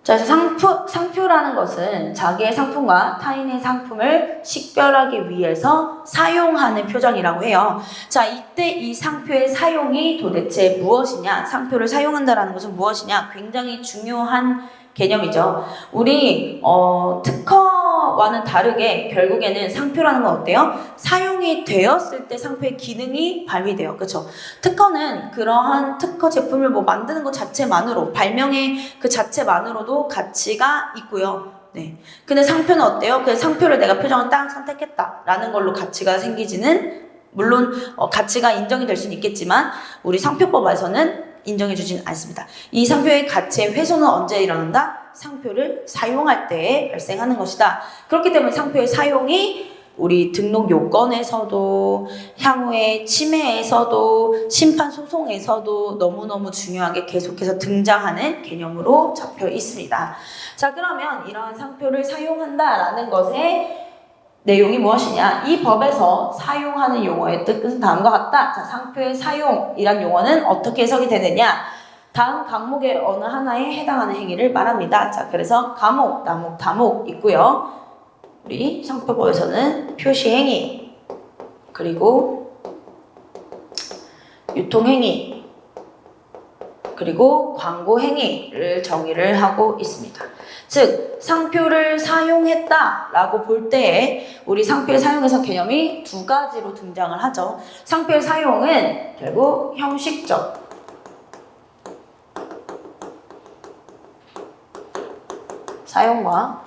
자, 그래서 상표라는 것은 자기의 상품과 타인의 상품을 식별하기 위해서 사용하는 표정이라고 해요. 자, 이때 이 상표의 사용이 도대체 무엇이냐? 상표를 사용한다라는 것은 무엇이냐? 굉장히 중요한 개념이죠. 우리 특허와는 다르게 결국에는 상표라는 건 어때요? 사용이 되었을 때 상표의 기능이 발휘돼요. 그렇죠? 특허는 그러한 특허 제품을 뭐 만드는 것 자체만으로, 발명의 그 자체만으로도 가치가 있고요. 네. 근데 상표는 어때요? 그 상표를 내가 표정을 딱 선택했다라는 걸로 가치가 생기지는, 물론 가치가 인정이 될 수는 있겠지만 우리 상표법에서는 인정해주지는 않습니다. 이 상표의 가치의 훼손은 언제 일어난다? 상표를 사용할 때 발생하는 것이다. 그렇기 때문에 상표의 사용이 우리 등록 요건에서도, 향후의 침해에서도, 심판 소송에서도 너무너무 중요하게 계속해서 등장하는 개념으로 잡혀 있습니다. 자, 그러면 이러한 상표를 사용한다라는 것의 내용이 무엇이냐? 이 법에서 사용하는 용어의 뜻은 다음과 같다. 자, 상표의 사용이란 용어는 어떻게 해석이 되느냐? 다음 과목의 어느 하나에 해당하는 행위를 말합니다. 자, 그래서 과목, 나목, 다목 있고요. 우리 상표법에서는 표시행위, 그리고 유통행위, 그리고 광고행위를 정의를 하고 있습니다. 즉, 상표를 사용했다라고 볼 때에 우리 상표의 사용에서 개념이 두 가지로 등장을 하죠. 상표의 사용은 결국 형식적, 사용과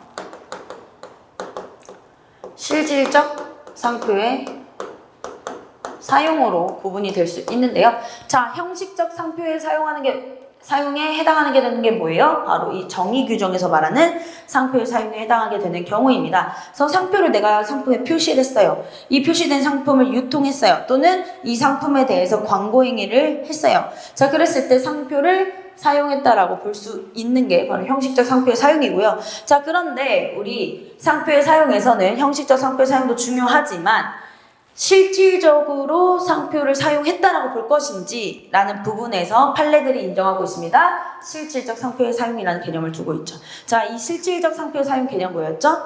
실질적 상표의 사용으로 구분이 될 수 있는데요. 자, 형식적 상표에 사용에 해당하는 게 되는 게 뭐예요? 바로 이 정의규정에서 말하는 상표의 사용에 해당하게 되는 경우입니다. 그래서 상표를 내가 상품에 표시를 했어요. 이 표시된 상품을 유통했어요. 또는 이 상품에 대해서 광고행위를 했어요. 자, 그랬을 때 상표를 사용했다라고 볼 수 있는 게 바로 형식적 상표의 사용이고요. 자, 그런데 우리 상표의 사용에서는 형식적 상표의 사용도 중요하지만 실질적으로 상표를 사용했다라고 볼 것인지 라는 부분에서 판례들이 인정하고 있습니다. 실질적 상표의 사용이라는 개념을 두고 있죠. 자, 이 실질적 상표의 사용 개념 뭐였죠?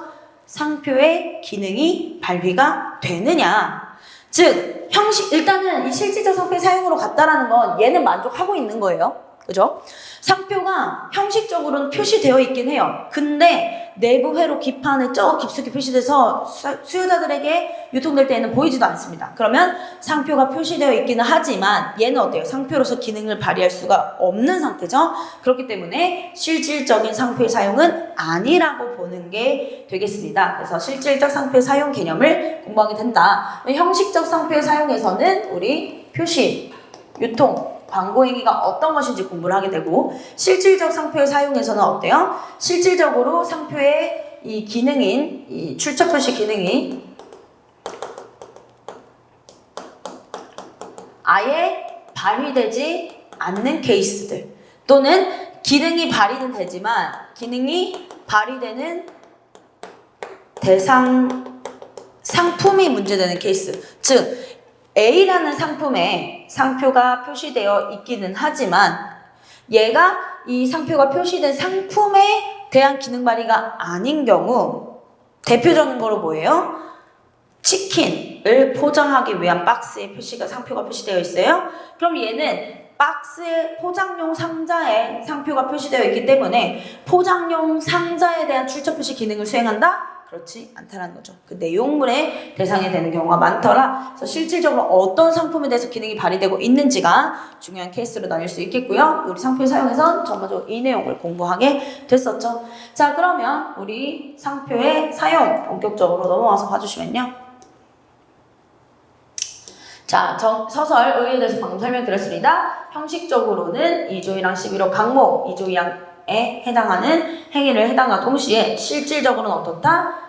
상표의 기능이 발휘가 되느냐. 즉, 일단은 이 실질적 상표의 사용으로 갔다라는 건 얘는 만족하고 있는 거예요. 그죠? 상표가 형식적으로는 표시되어 있긴 해요. 근데 내부 회로 기판에 저 깊숙이 표시돼서 수요자들에게 유통될 때에는 보이지도 않습니다. 그러면 상표가 표시되어 있기는 하지만 얘는 어때요? 상표로서 기능을 발휘할 수가 없는 상태죠. 그렇기 때문에 실질적인 상표의 사용은 아니라고 보는 게 되겠습니다. 그래서 실질적 상표의 사용 개념을 공부하게 된다. 형식적 상표의 사용에서는 우리 표시, 유통, 광고행위가 어떤 것인지 공부를 하게 되고, 실질적 상표의 사용에서는 어때요? 실질적으로 상표의 이 기능인 이 출처 표시 기능이 아예 발휘되지 않는 케이스들, 또는 기능이 발휘는 되지만 기능이 발휘되는 대상 상품이 문제되는 케이스. 즉, A라는 상품에 상표가 표시되어 있기는 하지만 얘가 이 상표가 표시된 상품에 대한 기능 발휘가 아닌 경우, 대표적인 거로 뭐예요? 치킨을 포장하기 위한 박스에 상표가 표시되어 있어요. 그럼 얘는 박스에 포장용 상자에 상표가 표시되어 있기 때문에 포장용 상자에 대한 출처 표시 기능을 수행한다? 그렇지 않다라는 거죠. 그 내용물의 대상이 되는 경우가 많더라. 그래서 실질적으로 어떤 상품에 대해서 기능이 발휘되고 있는지가 중요한 케이스로 나뉠 수 있겠고요. 우리 상표를 사용해서 전반적으로 이 내용을 공부하게 됐었죠. 자, 그러면 우리 상표의 사용 본격적으로 넘어와서 봐주시면요. 자, 서설 의의에 대해서 방금 설명드렸습니다. 형식적으로는 2조이랑 11호 강목 2조 2항에 해당하는 행위를 해당과 동시에 실질적으로는 어떻다?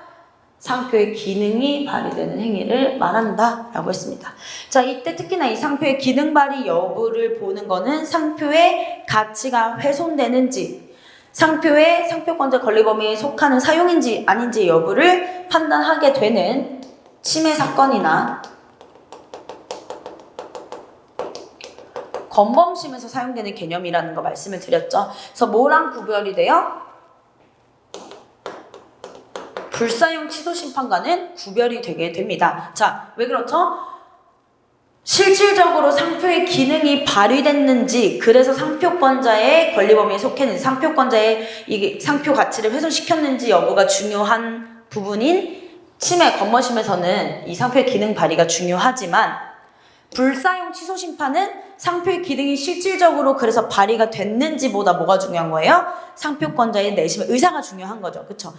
상표의 기능이 발휘되는 행위를 말한다 라고 했습니다. 자, 이때 특히나 이 상표의 기능 발휘 여부를 보는 거는 상표의 가치가 훼손되는지, 상표의 상표권자 권리 범위에 속하는 사용인지 아닌지 여부를 판단하게 되는 침해 사건이나 건범심에서 사용되는 개념이라는 거 말씀을 드렸죠. 그래서 뭐랑 구별이 돼요? 불사용 취소 심판과는 구별이 되게 됩니다. 자, 왜 그렇죠? 실질적으로 상표의 기능이 발휘됐는지, 그래서 상표권자의 권리 범위에 속했는지, 상표권자의 이게 상표 가치를 훼손시켰는지 여부가 중요한 부분인 침해 건범심에서는 이 상표의 기능 발휘가 중요하지만, 불사용 취소 심판은 상표의 기능이 실질적으로 그래서 발휘가 됐는지보다 뭐가 중요한 거예요? 상표권자의 내심의 의사가 중요한 거죠. 그쵸?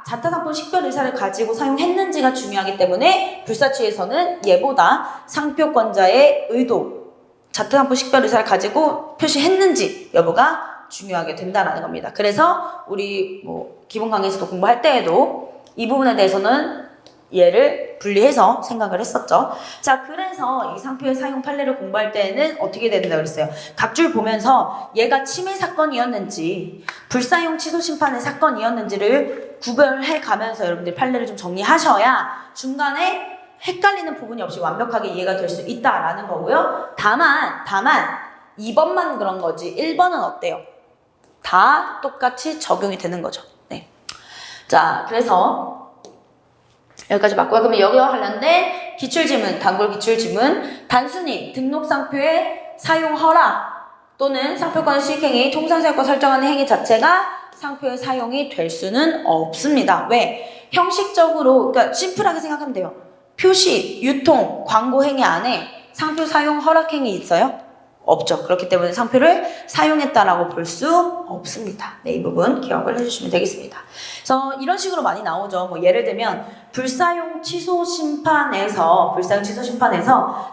자타상품 식별 의사를 가지고 사용했는지가 중요하기 때문에 불사취에서는 얘보다 상표권자의 의도, 자타상품 식별 의사를 가지고 표시했는지 여부가 중요하게 된다는 겁니다. 그래서 우리 기본 강의에서도 공부할 때에도 이 부분에 대해서는 얘를 분리해서 생각을 했었죠. 자, 그래서 이 상표의 사용 판례를 공부할 때는 어떻게 된다고 그랬어요? 각줄 보면서 얘가 침해 사건이었는지 불사용 취소 심판의 사건이었는지를 구별해 가면서 여러분들 판례를 좀 정리하셔야 중간에 헷갈리는 부분이 없이 완벽하게 이해가 될 수 있다라는 거고요. 다만 2번만 그런 거지 1번은 어때요? 다 똑같이 적용이 되는 거죠. 네. 자, 그래서 여기까지 맞고요. 그러면 여기와 관련된 기출지문, 단골 기출지문, 단순히 등록상표의 사용 허락 또는 상표권의 수익행위, 통상사용권 설정하는 행위 자체가 상표의 사용이 될 수는 없습니다. 왜? 형식적으로, 그러니까 심플하게 생각하면 돼요. 표시, 유통, 광고 행위 안에 상표 사용 허락 행위 있어요? 없죠. 그렇기 때문에 상표를 사용했다라고 볼 수 없습니다. 네, 이 부분 기억을 해주시면 되겠습니다. 그래서 이런 식으로 많이 나오죠. 예를 들면 불사용 취소 심판에서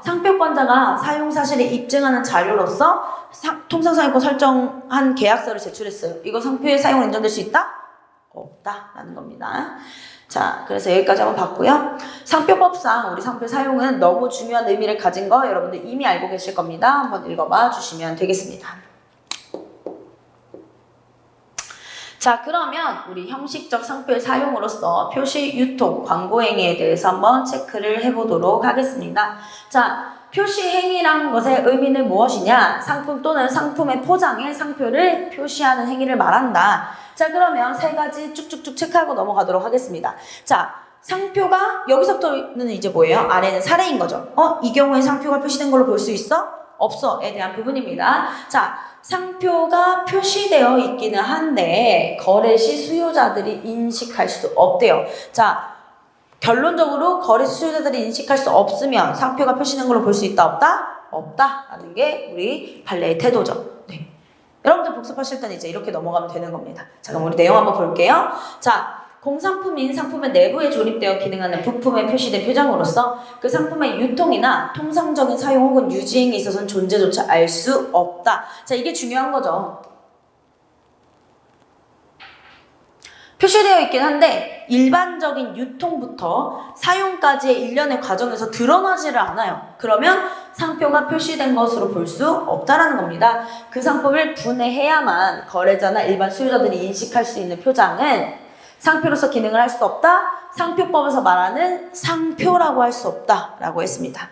상표권자가 사용 사실을 입증하는 자료로서 통상사용권 설정한 계약서를 제출했어요. 이거 상표의 사용을 인정될 수 있다? 없다라는 겁니다. 자, 그래서 여기까지 한번 봤고요. 상표법상 우리 상표 사용은 너무 중요한 의미를 가진 거 여러분들 이미 알고 계실 겁니다. 한번 읽어봐 주시면 되겠습니다. 자, 그러면 우리 형식적 상표의 사용으로서 표시, 유통, 광고 행위에 대해서 한번 체크를 해보도록 하겠습니다. 자, 표시 행위란 것의 의미는 무엇이냐? 상품 또는 상품의 포장에 상표를 표시하는 행위를 말한다. 자, 그러면 세 가지 쭉쭉쭉 체크하고 넘어가도록 하겠습니다. 자, 상표가 여기서부터는 이제 뭐예요? 아래는 사례인 거죠. 이 경우에 상표가 표시된 걸로 볼 수 있어? 없어?에 대한 부분입니다. 자, 상표가 표시되어 있기는 한데 거래 시 수요자들이 인식할 수 없대요. 자, 결론적으로 거래 시 수요자들이 인식할 수 없으면 상표가 표시된 걸로 볼 수 있다 없다? 없다라는 게 우리 판례의 태도죠. 네. 여러분들 복습하실 때는 이제 이렇게 넘어가면 되는 겁니다. 자, 그럼 우리 내용 한번 볼게요. 자, 공상품인 상품의 내부에 조립되어 기능하는 부품에 표시된 표장으로서 그 상품의 유통이나 통상적인 사용 혹은 유지행에 있어서는 존재조차 알 수 없다. 자, 이게 중요한 거죠. 표시되어 있긴 한데 일반적인 유통부터 사용까지의 일련의 과정에서 드러나지를 않아요. 그러면 상표가 표시된 것으로 볼 수 없다라는 겁니다. 그 상품을 분해해야만 거래자나 일반 수요자들이 인식할 수 있는 표장은 상표로서 기능을 할 수 없다. 상표법에서 말하는 상표라고 할 수 없다라고 했습니다.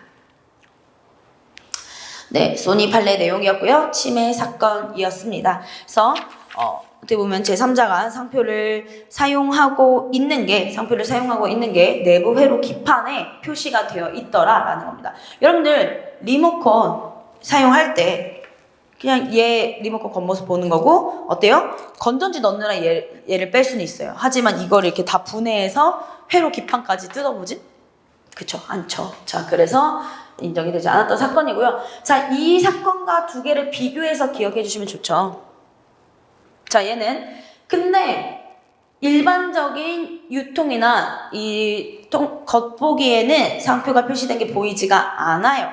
네, 소니 판례 내용이었고요. 침해 사건이었습니다. 그래서 어떻게 보면 제3자가 상표를 사용하고 있는 게 내부 회로 기판에 표시가 되어 있더라라는 겁니다. 여러분들 리모컨 사용할 때 그냥 얘 리모컨 겉모습 보는 거고 어때요? 건전지 넣느라 얘를 뺄 수는 있어요. 하지만 이걸 이렇게 다 분해해서 회로 기판까지 뜯어보진? 그쵸? 않죠. 자, 그래서 인정이 되지 않았던 사건이고요. 자, 이 사건과 두 개를 비교해서 기억해 주시면 좋죠. 자, 얘는 근데 일반적인 유통이나 이 겉보기에는 상표가 표시된 게 보이지가 않아요.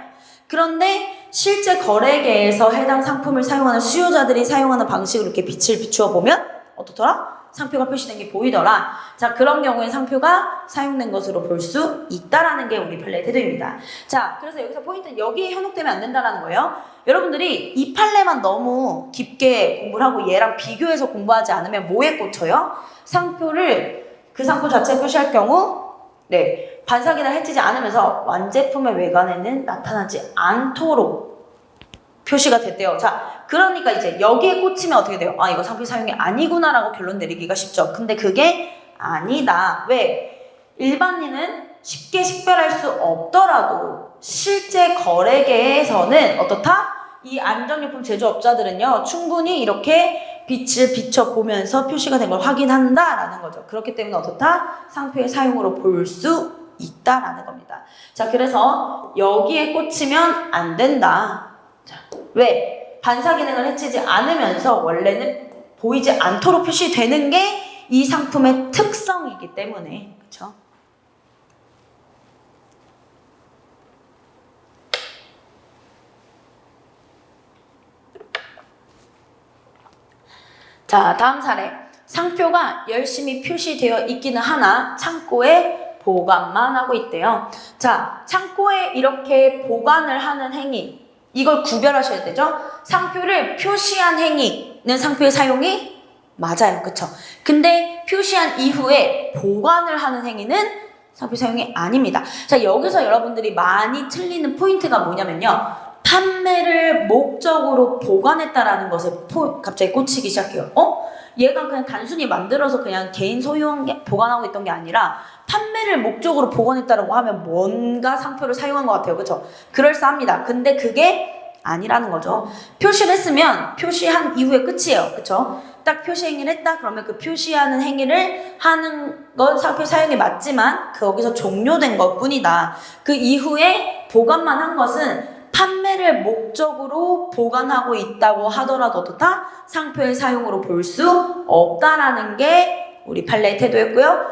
그런데 실제 거래계에서 해당 상품을 사용하는 수요자들이 사용하는 방식으로 이렇게 빛을 비추어 보면 어떻더라? 상표가 표시된 게 보이더라. 자, 그런 경우에 상표가 사용된 것으로 볼 수 있다라는 게 우리 판례의 태도입니다. 자, 그래서 여기서 포인트는 여기에 현혹되면 안 된다라는 거예요. 여러분들이 이 판례만 너무 깊게 공부를 하고 얘랑 비교해서 공부하지 않으면 뭐에 꽂혀요? 상표를 그 상표 자체에 표시할 경우 네, 반사기나 해치지 않으면서 완제품의 외관에는 나타나지 않도록 표시가 됐대요. 자, 그러니까 이제 여기에 꽂히면 어떻게 돼요? 아, 이거 상표 사용이 아니구나라고 결론 내리기가 쉽죠. 근데 그게 아니다. 왜? 일반인은 쉽게 식별할 수 없더라도 실제 거래계에서는 어떻다? 이 안전용품 제조업자들은요, 충분히 이렇게 빛을 비춰보면서 표시가 된 걸 확인한다라는 거죠. 그렇기 때문에 어떻다? 상표의 사용으로 볼 수 있다라는 겁니다. 자, 그래서 여기에 꽂히면 안 된다. 자, 왜? 반사 기능을 해치지 않으면서 원래는 보이지 않도록 표시되는 게 이 상품의 특성이기 때문에, 그렇죠? 자, 다음 사례. 상표가 열심히 표시되어 있기는 하나 창고에 보관만 하고 있대요. 자, 창고에 이렇게 보관을 하는 행위, 이걸 구별하셔야 되죠. 상표를 표시한 행위는 상표의 사용이 맞아요. 그쵸? 근데 표시한 이후에 보관을 하는 행위는 상표 사용이 아닙니다. 자, 여기서 여러분들이 많이 틀리는 포인트가 뭐냐면요. 판매를 목적으로 보관했다라는 것에 갑자기 꽂히기 시작해요. 얘가 그냥 단순히 만들어서 그냥 개인 소유한 게 보관하고 있던 게 아니라 판매를 목적으로 보관했다라고 하면 뭔가 상표를 사용한 것 같아요. 그쵸? 그럴싸합니다. 근데 그게 아니라는 거죠. 표시를 했으면 표시한 이후에 끝이에요. 그쵸? 딱 표시 행위를 했다 그러면 그 표시하는 행위를 하는 건 상표 사용이 맞지만 거기서 종료된 것 뿐이다. 그 이후에 보관만 한 것은 판매를 목적으로 보관하고 있다고 하더라도 다 상표의 사용으로 볼 수 없다라는 게 우리 판례의 태도였고요.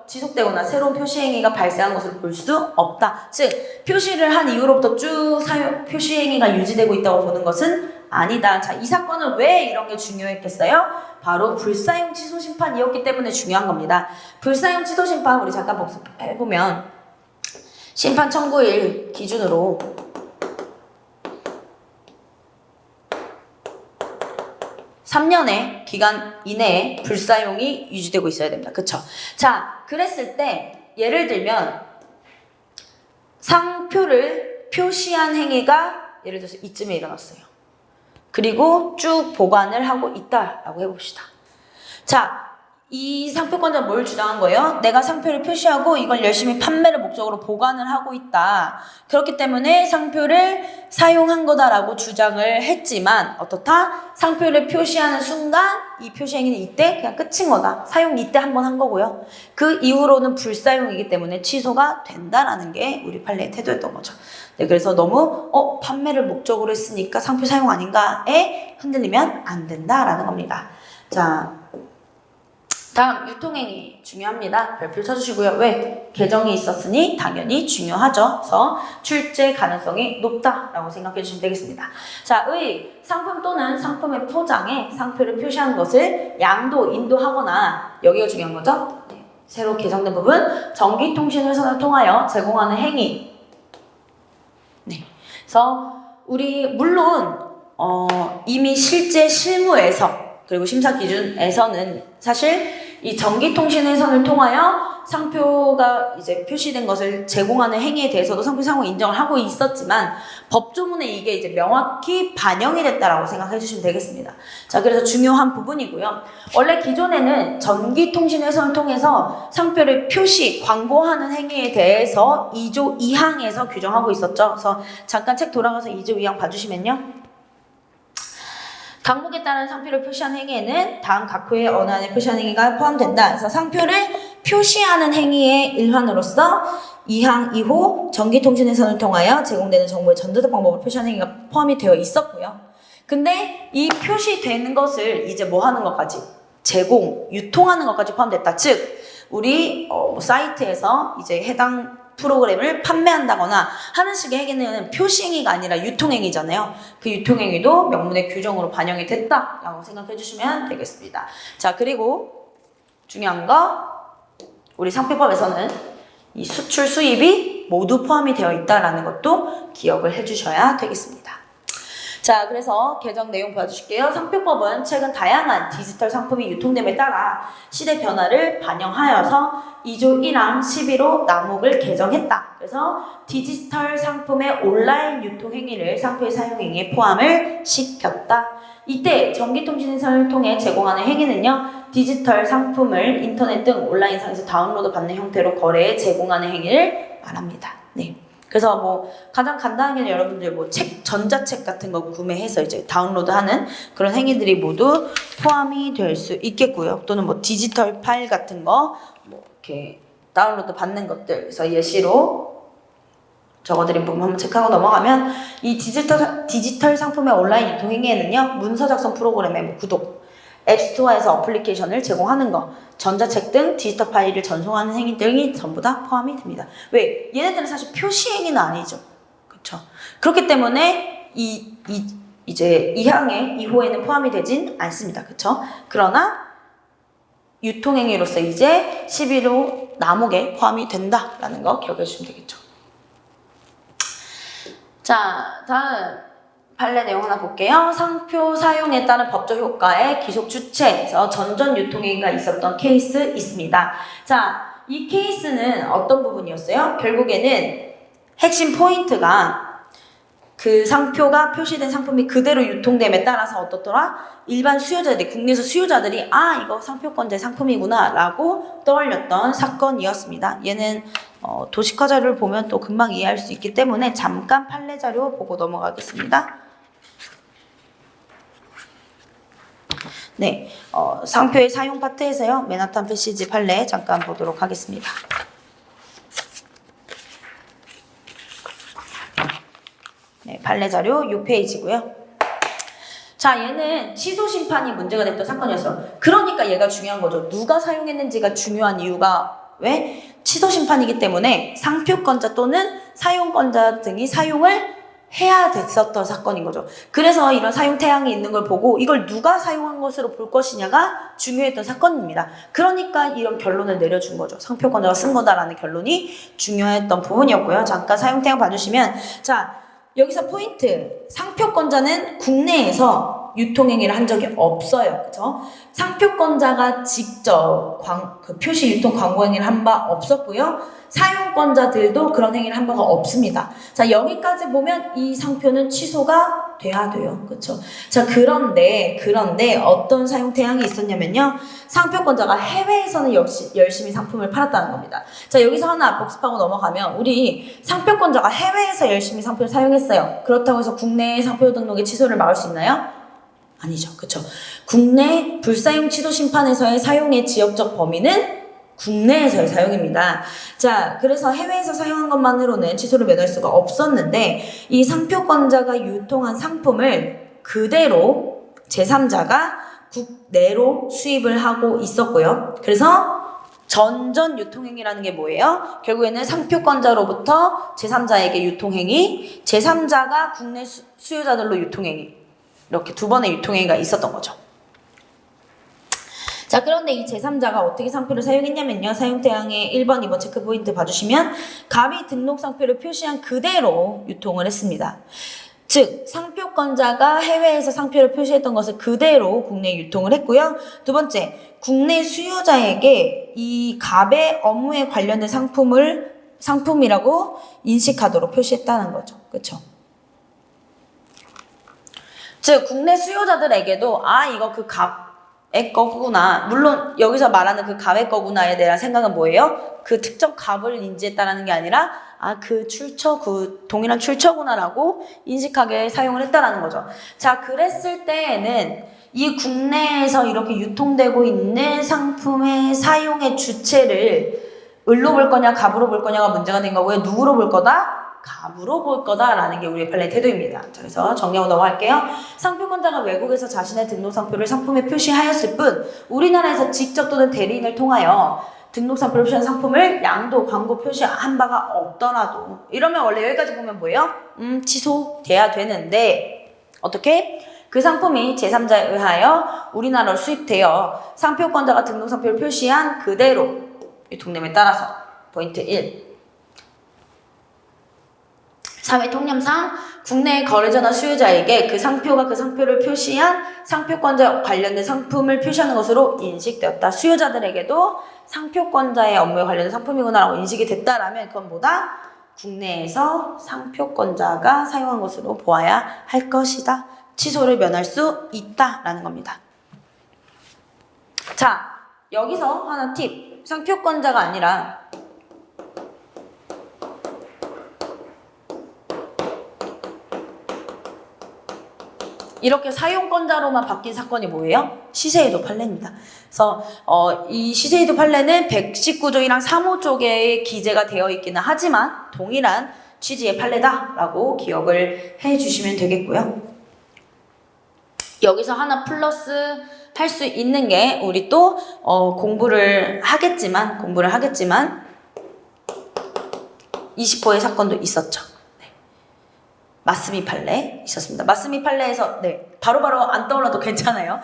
지속되거나 새로운 표시 행위가 발생한 것을 볼 수 없다. 즉 표시를 한 이후로부터 쭉 표시 행위가 유지되고 있다고 보는 것은 아니다. 자, 이 사건은 왜 이런 게 중요했겠어요? 바로 불사용 취소 심판이었기 때문에 중요한 겁니다. 불사용 취소 심판 우리 잠깐 복습해보면 심판 청구일 기준으로 3년의 기간 이내에 불사용이 유지되고 있어야 됩니다. 그쵸? 자, 그랬을 때 예를 들면 상표를 표시한 행위가 예를 들어서 이쯤에 일어났어요. 그리고 쭉 보관을 하고 있다라고 해봅시다. 자, 이 상표권자는 뭘 주장한 거예요? 내가 상표를 표시하고 이걸 열심히 판매를 목적으로 보관을 하고 있다. 그렇기 때문에 상표를 사용한 거다라고 주장을 했지만 어떻다? 상표를 표시하는 순간 이 표시 행위는 이때 그냥 끝인 거다. 사용 이때 한번 한 거고요. 그 이후로는 불사용이기 때문에 취소가 된다라는 게 우리 판례의 태도였던 거죠. 네, 그래서 너무 판매를 목적으로 했으니까 상표 사용 아닌가에 흔들리면 안 된다라는 겁니다. 자, 다음 유통행위 중요합니다. 별표 쳐주시고요. 왜? 개정이 있었으니 당연히 중요하죠. 그래서 출제 가능성이 높다라고 생각해 주시면 되겠습니다. 자, 상품 또는 상품의 포장에 상표를 표시한 것을 양도, 인도하거나 여기가 중요한 거죠. 네, 새로 개정된 부분 전기통신회선을 통하여 제공하는 행위. 네, 그래서 우리 물론 이미 실제 실무에서 그리고 심사 기준에서는 사실 이 전기통신회선을 통하여 상표가 이제 표시된 것을 제공하는 행위에 대해서도 상표 사용을 인정을 하고 있었지만 법조문에 이게 이제 명확히 반영이 됐다라고 생각해 주시면 되겠습니다. 자, 그래서 중요한 부분이고요. 원래 기존에는 전기통신회선을 통해서 상표를 광고하는 행위에 대해서 2조 2항에서 규정하고 있었죠. 그래서 잠깐 책 돌아가서 2조 2항 봐주시면요. 항목에 따른 상표를 표시하는 행위에는 다음 각 호의 어느 안에 표시하는 행위가 포함된다. 그래서 상표를 표시하는 행위의 일환으로서 2항 2호 전기통신회선을 통하여 제공되는 정보의 전도적 방법을 표시하는 행위가 포함이 되어 있었고요. 근데 이 표시되는 것을 이제 뭐 하는 것까지? 제공, 유통하는 것까지 포함됐다. 즉, 우리 사이트에서 이제 해당 프로그램을 판매한다거나 하는 식의 행위는 표시행위가 아니라 유통행위잖아요. 그 유통행위도 명문의 규정으로 반영이 됐다라고 생각해 주시면 되겠습니다. 자, 그리고 중요한 거 우리 상표법에서는 이 수출 수입이 모두 포함이 되어 있다라는 것도 기억을 해 주셔야 되겠습니다. 자, 그래서 개정 내용 봐주실게요. 상표법은 최근 다양한 디지털 상품이 유통됨에 따라 시대 변화를 반영하여서 2조 1항 11호 남목을 개정했다. 그래서 디지털 상품의 온라인 유통 행위를 상표의 사용 행위에 포함을 시켰다. 이때 전기통신선을 통해 제공하는 행위는요, 디지털 상품을 인터넷 등 온라인상에서 다운로드 받는 형태로 거래에 제공하는 행위를 말합니다. 네. 그래서 뭐 가장 간단하게 여러분들 뭐 책, 전자책 같은 거 구매해서 이제 다운로드하는 그런 행위들이 모두 포함이 될 수 있겠고요. 또는 뭐 디지털 파일 같은 거 뭐 이렇게 다운로드 받는 것들. 그래서 예시로 적어드린 부분 한번 체크하고 넘어가면 이 디지털 상품의 온라인 유통 행위에는요, 문서 작성 프로그램의 뭐 구독, 앱스토어에서 어플리케이션을 제공하는 것, 전자책 등 디지털 파일을 전송하는 행위 등이 전부 다 포함이 됩니다. 왜? 얘네들은 사실 표시 행위는 아니죠. 그렇죠? 그렇기 때문에 이제 2항의 2호에는 포함이 되진 않습니다. 그렇죠? 그러나 유통 행위로서 이제 11호 남목에 포함이 된다라는 거 기억해 주시면 되겠죠. 자, 다음 판례 내용 하나 볼게요. 상표 사용에 따른 법적 효과의 기속 주체에서 전전 유통행위가 있었던 케이스 있습니다. 자, 이 케이스는 어떤 부분이었어요? 결국에는 핵심 포인트가 그 상표가 표시된 상품이 그대로 유통됨에 따라서 어떻더라? 일반 수요자들이, 국내에서 수요자들이 아, 이거 상표권자의 상품이구나 라고 떠올렸던 사건이었습니다. 얘는 도식화 자료를 보면 또 금방 이해할 수 있기 때문에 잠깐 판례 자료 보고 넘어가겠습니다. 네, 상표의 사용 파트에서요, 맨하탄 패시지 판례 잠깐 보도록 하겠습니다. 네, 판례 자료 6페이지고요. 자, 얘는 취소 심판이 문제가 됐던 사건이었어요. 그러니까 얘가 중요한 거죠. 누가 사용했는지가 중요한 이유가 왜? 취소 심판이기 때문에 상표권자 또는 사용권자 등이 사용을 해야 됐었던 사건인 거죠. 그래서 이런 사용 태양이 있는 걸 보고 이걸 누가 사용한 것으로 볼 것이냐가 중요했던 사건입니다. 그러니까 이런 결론을 내려준 거죠. 상표권자가 쓴 거다라는 결론이 중요했던 부분이었고요. 잠깐 사용 태양 봐주시면, 자, 여기서 포인트, 상표권자는 국내에서 유통행위를 한 적이 없어요. 그쵸? 상표권자가 직접 표시 유통 광고 행위를 한 바 없었고요. 사용권자들도 그런 행위를 한 바가 없습니다. 자, 여기까지 보면 이 상표는 취소가 돼야 돼요. 그쵸? 자, 그런데 어떤 사용 태양이 있었냐면요. 상표권자가 해외에서는 역시 열심히 상품을 팔았다는 겁니다. 자, 여기서 하나 복습하고 넘어가면 우리 상표권자가 해외에서 열심히 상표를 사용했어요. 그렇다고 해서 국내 상표 등록의 취소를 막을 수 있나요? 아니죠. 그쵸? 국내 불사용 취소 심판에서의 사용의 지역적 범위는 국내에서의 사용입니다. 자, 그래서 해외에서 사용한 것만으로는 취소를 면할 수가 없었는데 이 상표권자가 유통한 상품을 그대로 제3자가 국내로 수입을 하고 있었고요. 그래서 전전 유통행위라는 게 뭐예요? 결국에는 상표권자로부터 제3자에게 유통행위, 제3자가 국내 수요자들로 유통행위, 이렇게 두 번의 유통행위가 있었던 거죠. 자, 그런데 이 제3자가 어떻게 상표를 사용했냐면요. 사용태양의 1번, 2번 체크 포인트 봐주시면 갑이 등록 상표를 표시한 그대로 유통을 했습니다. 즉, 상표권자가 해외에서 상표를 표시했던 것을 그대로 국내에 유통을 했고요. 두 번째, 국내 수요자에게 이 갑의 업무에 관련된 상품이라고 인식하도록 표시했다는 거죠. 그렇죠? 즉, 국내 수요자들에게도 아, 이거 그 갑 거구나. 물론 여기서 말하는 그 값의 거구나에 대한 생각은 뭐예요? 그 특정 값을 인지했다라는 게 아니라 그 동일한 출처구나라고 인식하게 사용을 했다라는 거죠. 자, 그랬을 때에는 이 국내에서 이렇게 유통되고 있는 상품의 사용의 주체를 을로 볼 거냐 값으로 볼 거냐가 문제가 된 거고요. 누구로 볼 거다? 값으로 볼 거다라는 게 우리의 판례 태도입니다. 그래서 정리하고 넘어갈게요. 상표권자가 외국에서 자신의 등록상표를 상품에 표시하였을 뿐 우리나라에서 직접 또는 대리인을 통하여 등록상표를 표시한 상품을 양도, 광고 표시한 바가 없더라도 이러면 원래 여기까지 보면 뭐예요? 취소돼야 되는데 어떻게? 그 상품이 제3자에 의하여 우리나라로 수입되어 상표권자가 등록상표를 표시한 그대로 유통됨에 따라서 포인트 1 사회 통념상 국내 거래자나 수요자에게 그 상표를 표시한 상표권자와 관련된 상품을 표시하는 것으로 인식되었다. 수요자들에게도 상표권자의 업무에 관련된 상품이구나라고 인식이 됐다라면 그건 뭐다? 국내에서 상표권자가 사용한 것으로 보아야 할 것이다. 취소를 면할 수 있다라는 겁니다. 자, 여기서 하나 팁. 상표권자가 아니라 이렇게 사용권자로만 바뀐 사건이 뭐예요? 시세이도 판례입니다. 그래서 이 시세이도 판례는 119조이랑 3호 쪽에 기재가 되어 있기는 하지만 동일한 취지의 판례다라고 기억을 해주시면 되겠고요. 여기서 하나 플러스 할 수 있는 게 우리 또 공부를 하겠지만 20호의 사건도 있었죠. 마스미 판례 있었습니다. 마스미 판례에서 바로바로 안 떠올라도 괜찮아요.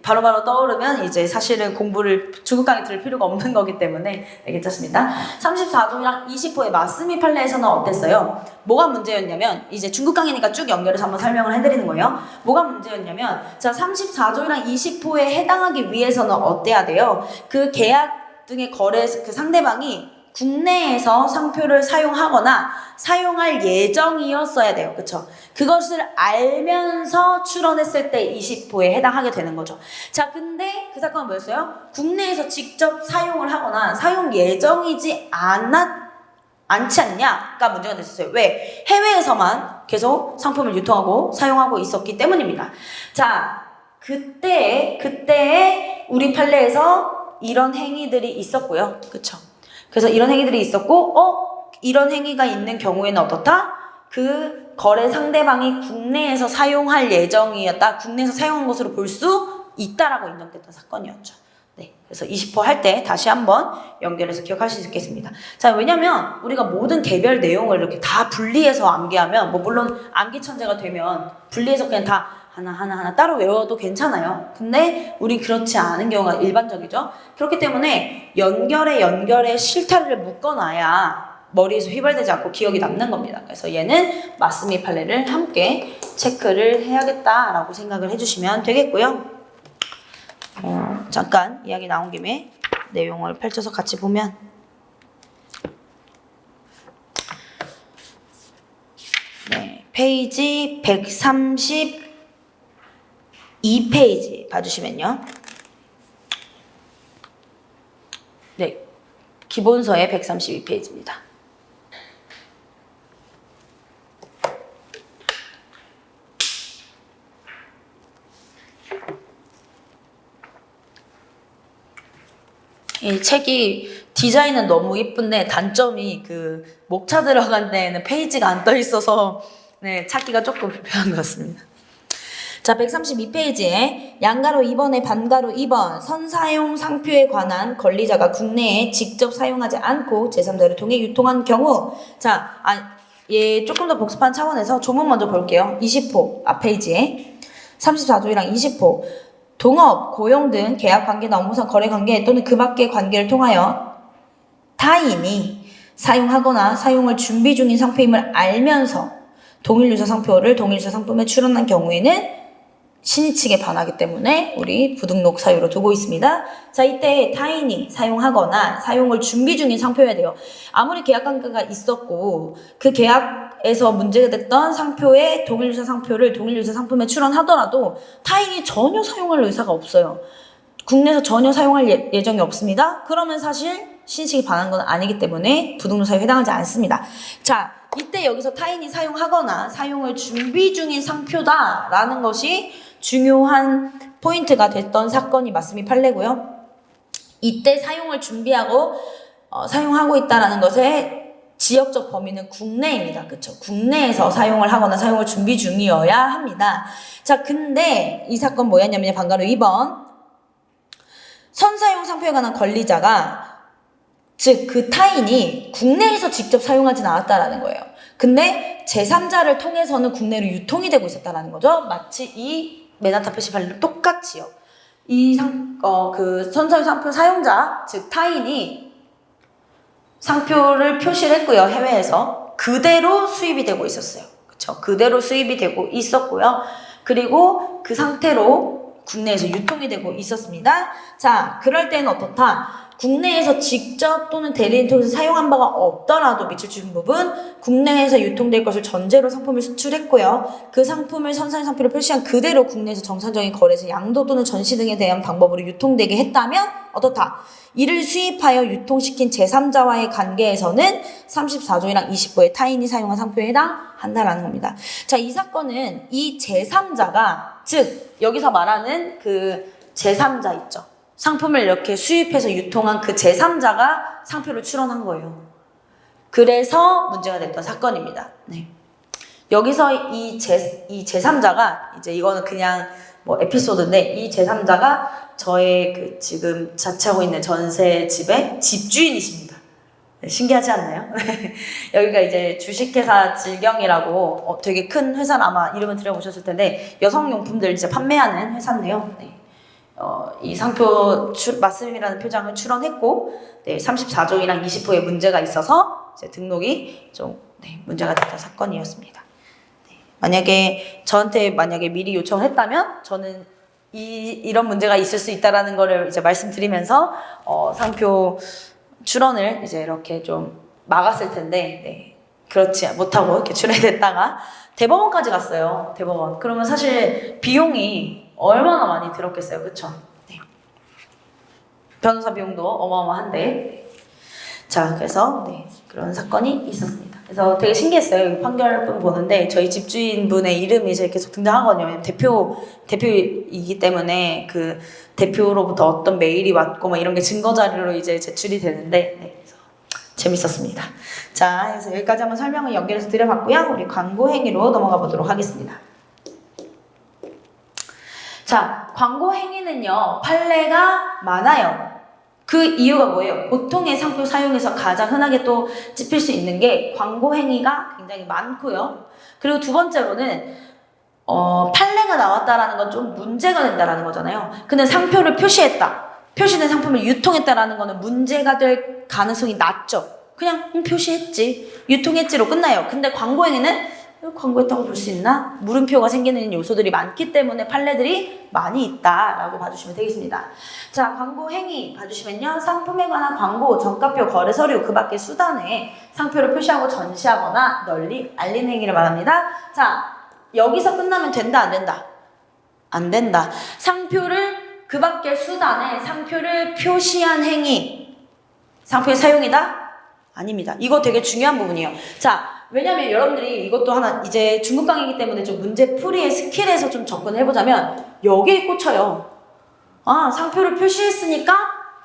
바로바로 떠오르면 이제 사실은 공부를 중국 강의 들을 필요가 없는 거기 때문에 괜찮습니다. 34조랑 20호의 마스미 판례에서는 어땠어요? 뭐가 문제였냐면 이제 중국 강의니까 쭉 연결해서 한번 설명을 해드리는 거예요. 뭐가 문제였냐면 자 34조랑 20호에 해당하기 위해서는 어때야 돼요? 그 계약 등의 거래 그 상대방이 국내에서 상표를 사용하거나 사용할 예정이었어야 돼요. 그쵸? 그것을 알면서 출원했을 때 20호에 해당하게 되는 거죠. 자, 근데 그 사건은 뭐였어요? 국내에서 직접 사용을 하거나 사용 예정이지 않지 않냐가 문제가 됐었어요. 왜? 해외에서만 계속 상품을 유통하고 사용하고 있었기 때문입니다. 자, 그때에 우리 판례에서 이런 행위들이 있었고요. 그쵸? 그래서 이런 행위들이 있었고, 이런 행위가 있는 경우에는 어떻다? 그 거래 상대방이 국내에서 사용할 예정이었다. 국내에서 사용한 것으로 볼 수 있다라고 인정됐던 사건이었죠. 그래서 20호 할 때 다시 한번 연결해서 기억할 수 있겠습니다. 자, 왜냐면 우리가 모든 개별 내용을 이렇게 다 분리해서 암기하면, 물론 암기 천재가 되면 분리해서 그냥 다 하나하나 따로 외워도 괜찮아요. 근데 우린 그렇지 않은 경우가 일반적이죠. 그렇기 때문에 연결에 실타래를 묶어놔야 머리에서 휘발되지 않고 기억이 남는 겁니다. 그래서 얘는 마스미 판례를 함께 체크를 해야겠다라고 생각을 해주시면 되겠고요. 잠깐 이야기 나온 김에 내용을 펼쳐서 같이 보면 페이지 132페이지 봐주시면요. 기본서의 132페이지입니다. 이 책이 디자인은 너무 이쁜데 단점이 그 목차 들어간 데에는 페이지가 안 떠 있어서 찾기가 조금 불편한 것 같습니다. 자, 132페이지에 양가로 2번에 반가로 2번 선사용 상표에 관한 권리자가 국내에 직접 사용하지 않고 제3자를 통해 유통한 경우 얘 조금 더 복습한 차원에서 조문 먼저 볼게요. 20호 앞페이지에 34조이랑 20호 동업, 고용 등 계약관계나 업무상 거래관계 또는 그 밖의 관계를 통하여 타인이 사용하거나 사용을 준비 중인 상표임을 알면서 동일유사 상표를 동일유사 상품에 출원한 경우에는 신의 측에 반하기 때문에 우리 부등록 사유로 두고 있습니다. 자, 이때 타인이 사용하거나 사용을 준비 중인 상표여야 돼요. 아무리 계약관계가 있었고 그 계약 우리나라에서 문제가 됐던 상표에 독일 유사 상표를 독일 유사 상품에 출원하더라도 타인이 전혀 사용할 의사가 없어요. 국내에서 전혀 사용할 예정이 없습니다. 그러면 사실 신식이 반한 건 아니기 때문에 부등록 사유에 해당하지 않습니다. 자, 이때 여기서 타인이 사용하거나 사용을 준비 중인 상표다라는 것이 중요한 포인트가 됐던 사건이 맞습이 판례고요. 이때 사용을 준비하고 사용하고 있다라는 것의 지역적 범위는 국내입니다. 그쵸? 국내에서 사용을 하거나 사용을 준비 중이어야 합니다. 자, 근데 이 사건 뭐였냐면요. 방가로 2번. 선사용 상표에 관한 권리자가 즉 그 타인이 국내에서 직접 사용하진 않았다라는 거예요. 근데 제3자를 통해서는 국내로 유통이 되고 있었다라는 거죠. 마치 이 맨하탄 표시 판례로 똑같이요. 그 선사용 상표 사용자 즉 타인이 상표를 표시를 했고요. 해외에서 그대로 수입이 되고 있었어요. 그쵸? 그대로 수입이 되고 있었고요. 그리고 그 상태로 국내에서 유통이 되고 있었습니다. 자, 그럴 때는 어떻다? 국내에서 직접 또는 대리인 통해서 사용한 바가 없더라도 미칠 주신 부분 국내에서 유통될 것을 전제로 상품을 수출했고요. 그 상품을 선사용 상표로 표시한 그대로 국내에서 정상적인 거래에서 양도 또는 전시 등에 대한 방법으로 유통되게 했다면 어떻다? 이를 수입하여 유통시킨 제3자와의 관계에서는 34조이랑 20조의 타인이 사용한 상표에 해당한다라는 겁니다. 자, 이 사건은 이 제3자가 즉 여기서 말하는 그 제3자 있죠. 상품을 이렇게 수입해서 유통한 그 제3자가 상표를 출원한 거예요. 그래서 문제가 됐던 사건입니다. 네. 여기서 이 제3자가 이제 이거는 그냥 뭐 에피소드인데 이 제3자가 저의 그 지금 자취하고 있는 전세 집의 집주인이십니다. 네, 신기하지 않나요? 여기가 이제 주식회사 질경이라고 되게 큰 회사를 아마 이름을 들어보셨을 텐데 여성용품들 이제 판매하는 회사인데요. 네. 이 상표 맞음이라는 표장을 출원했고, 네, 34조이랑 20호에 문제가 있어서 이제 등록이 좀 문제가 됐던 사건이었습니다. 네, 만약에 저한테 미리 요청을 했다면 저는 이런 문제가 있을 수 있다라는 거를 이제 말씀드리면서 상표 출원을 이제 이렇게 좀 막았을 텐데, 네, 그렇지 못하고 이렇게 출원됐다가 대법원까지 갔어요. 대법원. 그러면 사실 비용이 얼마나 많이 들었겠어요. 그쵸? 네. 변호사 비용도 어마어마한데. 네. 자, 그래서 그런 사건이 있었습니다. 그래서 되게 신기했어요. 이 판결문 보는데 저희 집주인분의 이름이 이제 계속 등장하거든요. 왜냐면 대표이기 때문에 그 대표로부터 어떤 메일이 왔고 막 이런 게 증거 자료로 이제 제출이 되는데 그래서 재밌었습니다. 자, 그래서 여기까지 한번 설명을 연결해서 드려봤고요. 우리 광고 행위로 넘어가 보도록 하겠습니다. 자, 광고 행위는요, 판례가 많아요. 그 이유가 뭐예요? 보통의 상표 사용에서 가장 흔하게 또 짚힐 수 있는 게 광고 행위가 굉장히 많고요. 그리고 두 번째로는 판례가 나왔다라는 건 좀 문제가 된다라는 거잖아요. 근데 상표를 표시했다. 표시된 상품을 유통했다라는 거는 문제가 될 가능성이 낮죠. 그냥 표시했지, 유통했지로 끝나요. 근데 광고 행위는 광고했다고 볼 수 있나? 물음표가 생기는 요소들이 많기 때문에 판례들이 많이 있다라고 봐주시면 되겠습니다. 자, 광고 행위 봐주시면요. 상품에 관한 광고, 정가표, 거래 서류, 그 밖의 수단에 상표를 표시하고 전시하거나 널리 알리는 행위를 말합니다. 자, 여기서 끝나면 된다, 안 된다? 안 된다. 상표를 그 밖의 수단에 상표를 표시한 행위, 상표의 사용이다? 아닙니다. 이거 되게 중요한 부분이에요. 자, 왜냐면 여러분들이 이것도 하나 이제 중국 강의이기 때문에 좀 문제 풀이의 스킬에서 좀 접근을 해보자면 여기에 꽂혀요. 아, 상표를 표시했으니까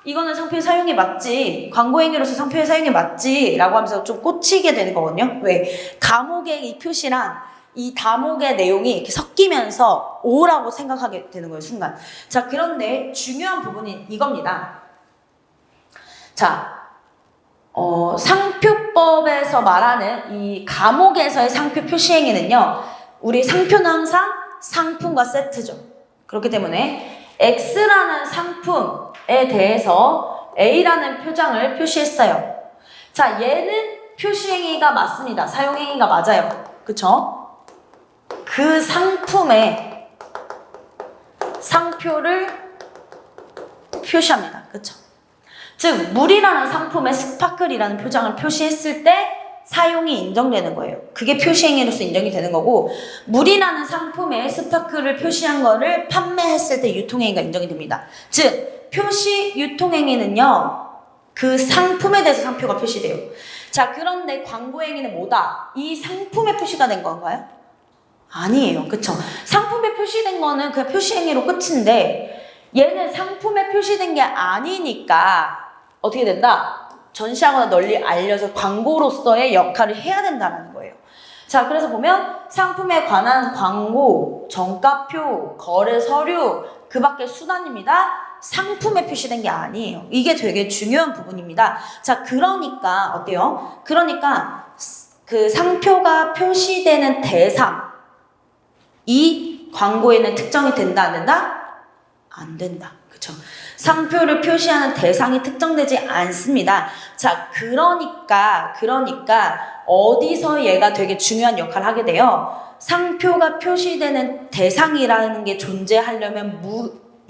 이거는 상표의 사용이 맞지, 광고 행위로서 상표의 사용이 맞지 라고 하면서 좀 꽂히게 되는 거거든요. 왜? 감옥의 이 표시랑 이 다목의 내용이 이렇게 섞이면서 오라고 생각하게 되는 거예요, 순간. 자, 그런데 중요한 부분이 이겁니다. 자, 상표법에서 말하는 이 감옥에서의 상표 표시 행위는요, 우리 상표는 항상 상품과 세트죠. 그렇기 때문에 X라는 상품에 대해서 A라는 표장을 표시했어요. 자, 얘는 표시 행위가 맞습니다. 사용 행위가 맞아요. 그쵸? 그 상품에 상표를 표시합니다. 그쵸? 즉, 물이라는 상품에 스파클이라는 표장을 표시했을 때 사용이 인정되는 거예요. 그게 표시행위로서 인정이 되는 거고, 물이라는 상품에 스파크를 표시한 거를 판매했을 때 유통행위가 인정이 됩니다. 즉 표시 유통행위는요, 그 상품에 대해서 상표가 표시돼요. 자, 그런데 광고행위는 뭐다? 이 상품에 표시가 된 건가요? 아니에요. 그쵸? 상품에 표시된 거는 그냥 표시행위로 끝인데, 얘는 상품에 표시된 게 아니니까 어떻게 된다? 전시하거나 널리 알려서 광고로서의 역할을 해야 된다는 거예요. 자, 그래서 보면 상품에 관한 광고, 정가표, 거래 서류, 그 밖의 수단입니다. 상품에 표시된 게 아니에요. 이게 되게 중요한 부분입니다. 자, 그러니까 어때요? 그러니까 그 상표가 표시되는 대상, 이 광고에는 특정이 된다, 안 된다? 안 된다. 그쵸? 상표를 표시하는 대상이 특정되지 않습니다. 자, 그러니까 어디서 얘가 되게 중요한 역할을 하게 돼요? 상표가 표시되는 대상이라는 게 존재하려면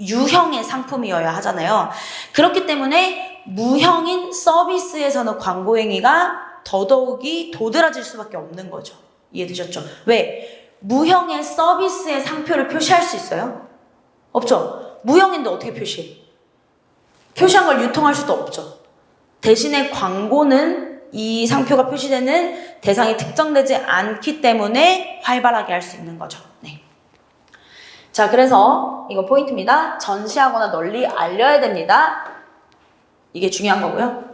유형의 상품이어야 하잖아요. 그렇기 때문에 무형인 서비스에서는 광고행위가 더더욱이 도드라질 수밖에 없는 거죠. 이해되셨죠? 왜? 무형의 서비스의 상표를 표시할 수 있어요? 없죠. 무형인데 어떻게 표시해? 표시한 걸 유통할 수도 없죠. 대신에 광고는 이 상표가 표시되는 대상이 특정되지 않기 때문에 활발하게 할 수 있는 거죠. 네. 자, 그래서 이거 포인트입니다. 전시하거나 널리 알려야 됩니다. 이게 중요한 거고요.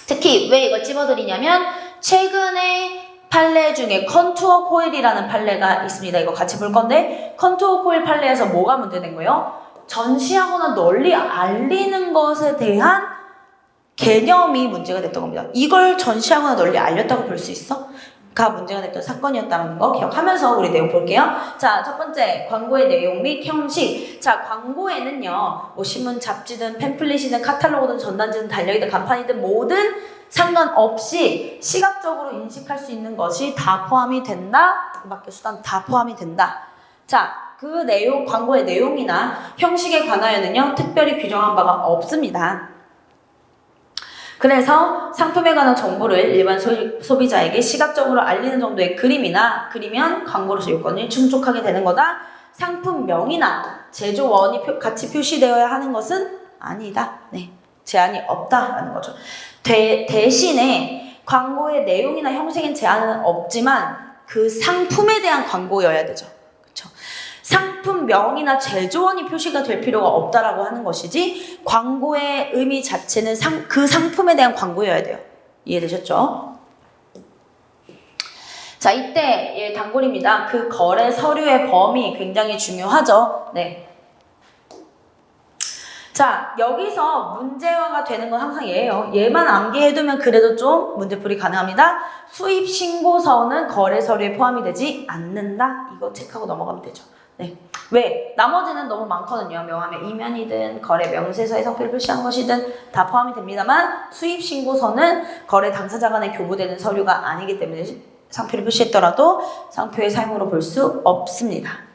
특히 왜 이걸 찝어드리냐면 최근에 판례 중에 컨투어 코일이라는 판례가 있습니다. 이거 같이 볼 건데, 컨투어 코일 판례에서 뭐가 문제된 거예요? 전시하거나 널리 알리는 것에 대한 개념이 문제가 됐던 겁니다. 이걸 전시하거나 널리 알렸다고 볼 수 있어? 가 문제가 됐던 사건이었다는 거 기억하면서 우리 내용 볼게요. 자, 첫 번째, 광고의 내용 및 형식. 자, 광고에는요, 뭐 신문, 잡지든 팸플릿이든 카탈로그든 전단지든 달력이든 간판이든 뭐든 상관없이 시각적으로 인식할 수 있는 것이 다 포함이 된다. 그 밖의 수단 다 포함이 된다. 자, 그 내용, 광고의 내용이나 형식에 관하여는요, 특별히 규정한 바가 없습니다. 그래서 상품에 관한 정보를 일반 소비자에게 시각적으로 알리는 정도의 그림이나 그리면 광고로서 요건이 충족하게 되는 거다. 상품명이나 제조원이 같이 표시되어야 하는 것은 아니다. 네, 제한이 없다라는 거죠. 대신에 광고의 내용이나 형식엔 제한은 없지만 그 상품에 대한 광고여야 되죠. 그렇죠? 상품명이나 제조원이 표시가 될 필요가 없다라고 하는 것이지, 광고의 의미 자체는 그 상품에 대한 광고여야 돼요. 이해되셨죠? 자, 이때 단골입니다. 그 거래 서류의 범위 굉장히 중요하죠. 네. 자, 여기서 문제화가 되는 건 항상 얘예요. 얘만 암기해두면 그래도 좀 문제풀이 가능합니다. 수입 신고서는 거래 서류에 포함이 되지 않는다. 이거 체크하고 넘어가면 되죠. 네. 왜? 나머지는 너무 많거든요. 명함의 이면이든 거래 명세서에 상표를 표시한 것이든 다 포함이 됩니다만, 수입 신고서는 거래 당사자 간에 교부되는 서류가 아니기 때문에 상표를 표시했더라도 상표의 사용으로 볼 수 없습니다.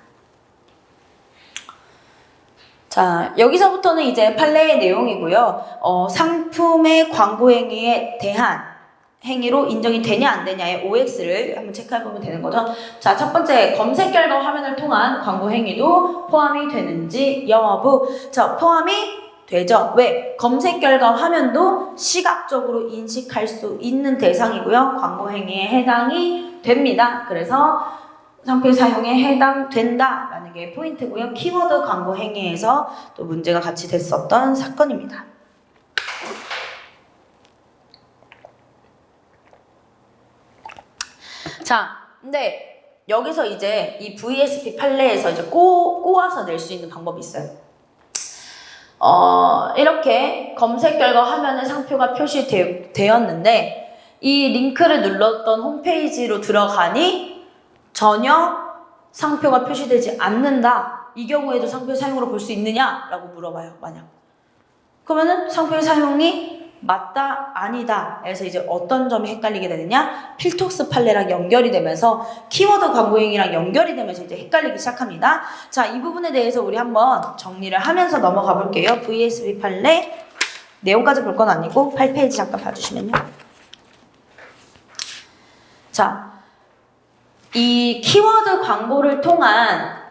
자, 여기서부터는 이제 판례의 내용이고요. 상품의 광고 행위에 대한 행위로 인정이 되냐 안 되냐의 OX를 한번 체크해보면 되는 거죠. 자, 첫 번째, 검색 결과 화면을 통한 광고 행위도 포함이 되는지 여부. 자, 포함이 되죠. 왜? 검색 결과 화면도 시각적으로 인식할 수 있는 대상이고요. 광고 행위에 해당이 됩니다. 그래서 상표 사용에 해당된다라는 게 포인트고요. 키워드 광고 행위에서 또 문제가 같이 됐었던 사건입니다. 자, 근데 여기서 이제 이 VSP 판례에서 이제 꼬아서 낼 수 있는 방법이 있어요. 이렇게 검색 결과 화면에 상표가 표시되었는데 이 링크를 눌렀던 홈페이지로 들어가니 전혀 상표가 표시되지 않는다. 이 경우에도 상표 사용으로 볼 수 있느냐라고 물어봐요. 만약. 그러면은 상표의 사용이 맞다, 아니다. 그래서 이제 어떤 점이 헷갈리게 되느냐? 필톡스 판례랑 연결이 되면서 키워드 광고 행위랑 연결이 되면서 이제 헷갈리기 시작합니다. 자, 이 부분에 대해서 우리 한번 정리를 하면서 넘어가 볼게요. VSP 판례 내용까지 볼 건 아니고 8페이지 잠깐 봐주시면요. 자, 이 키워드 광고를 통한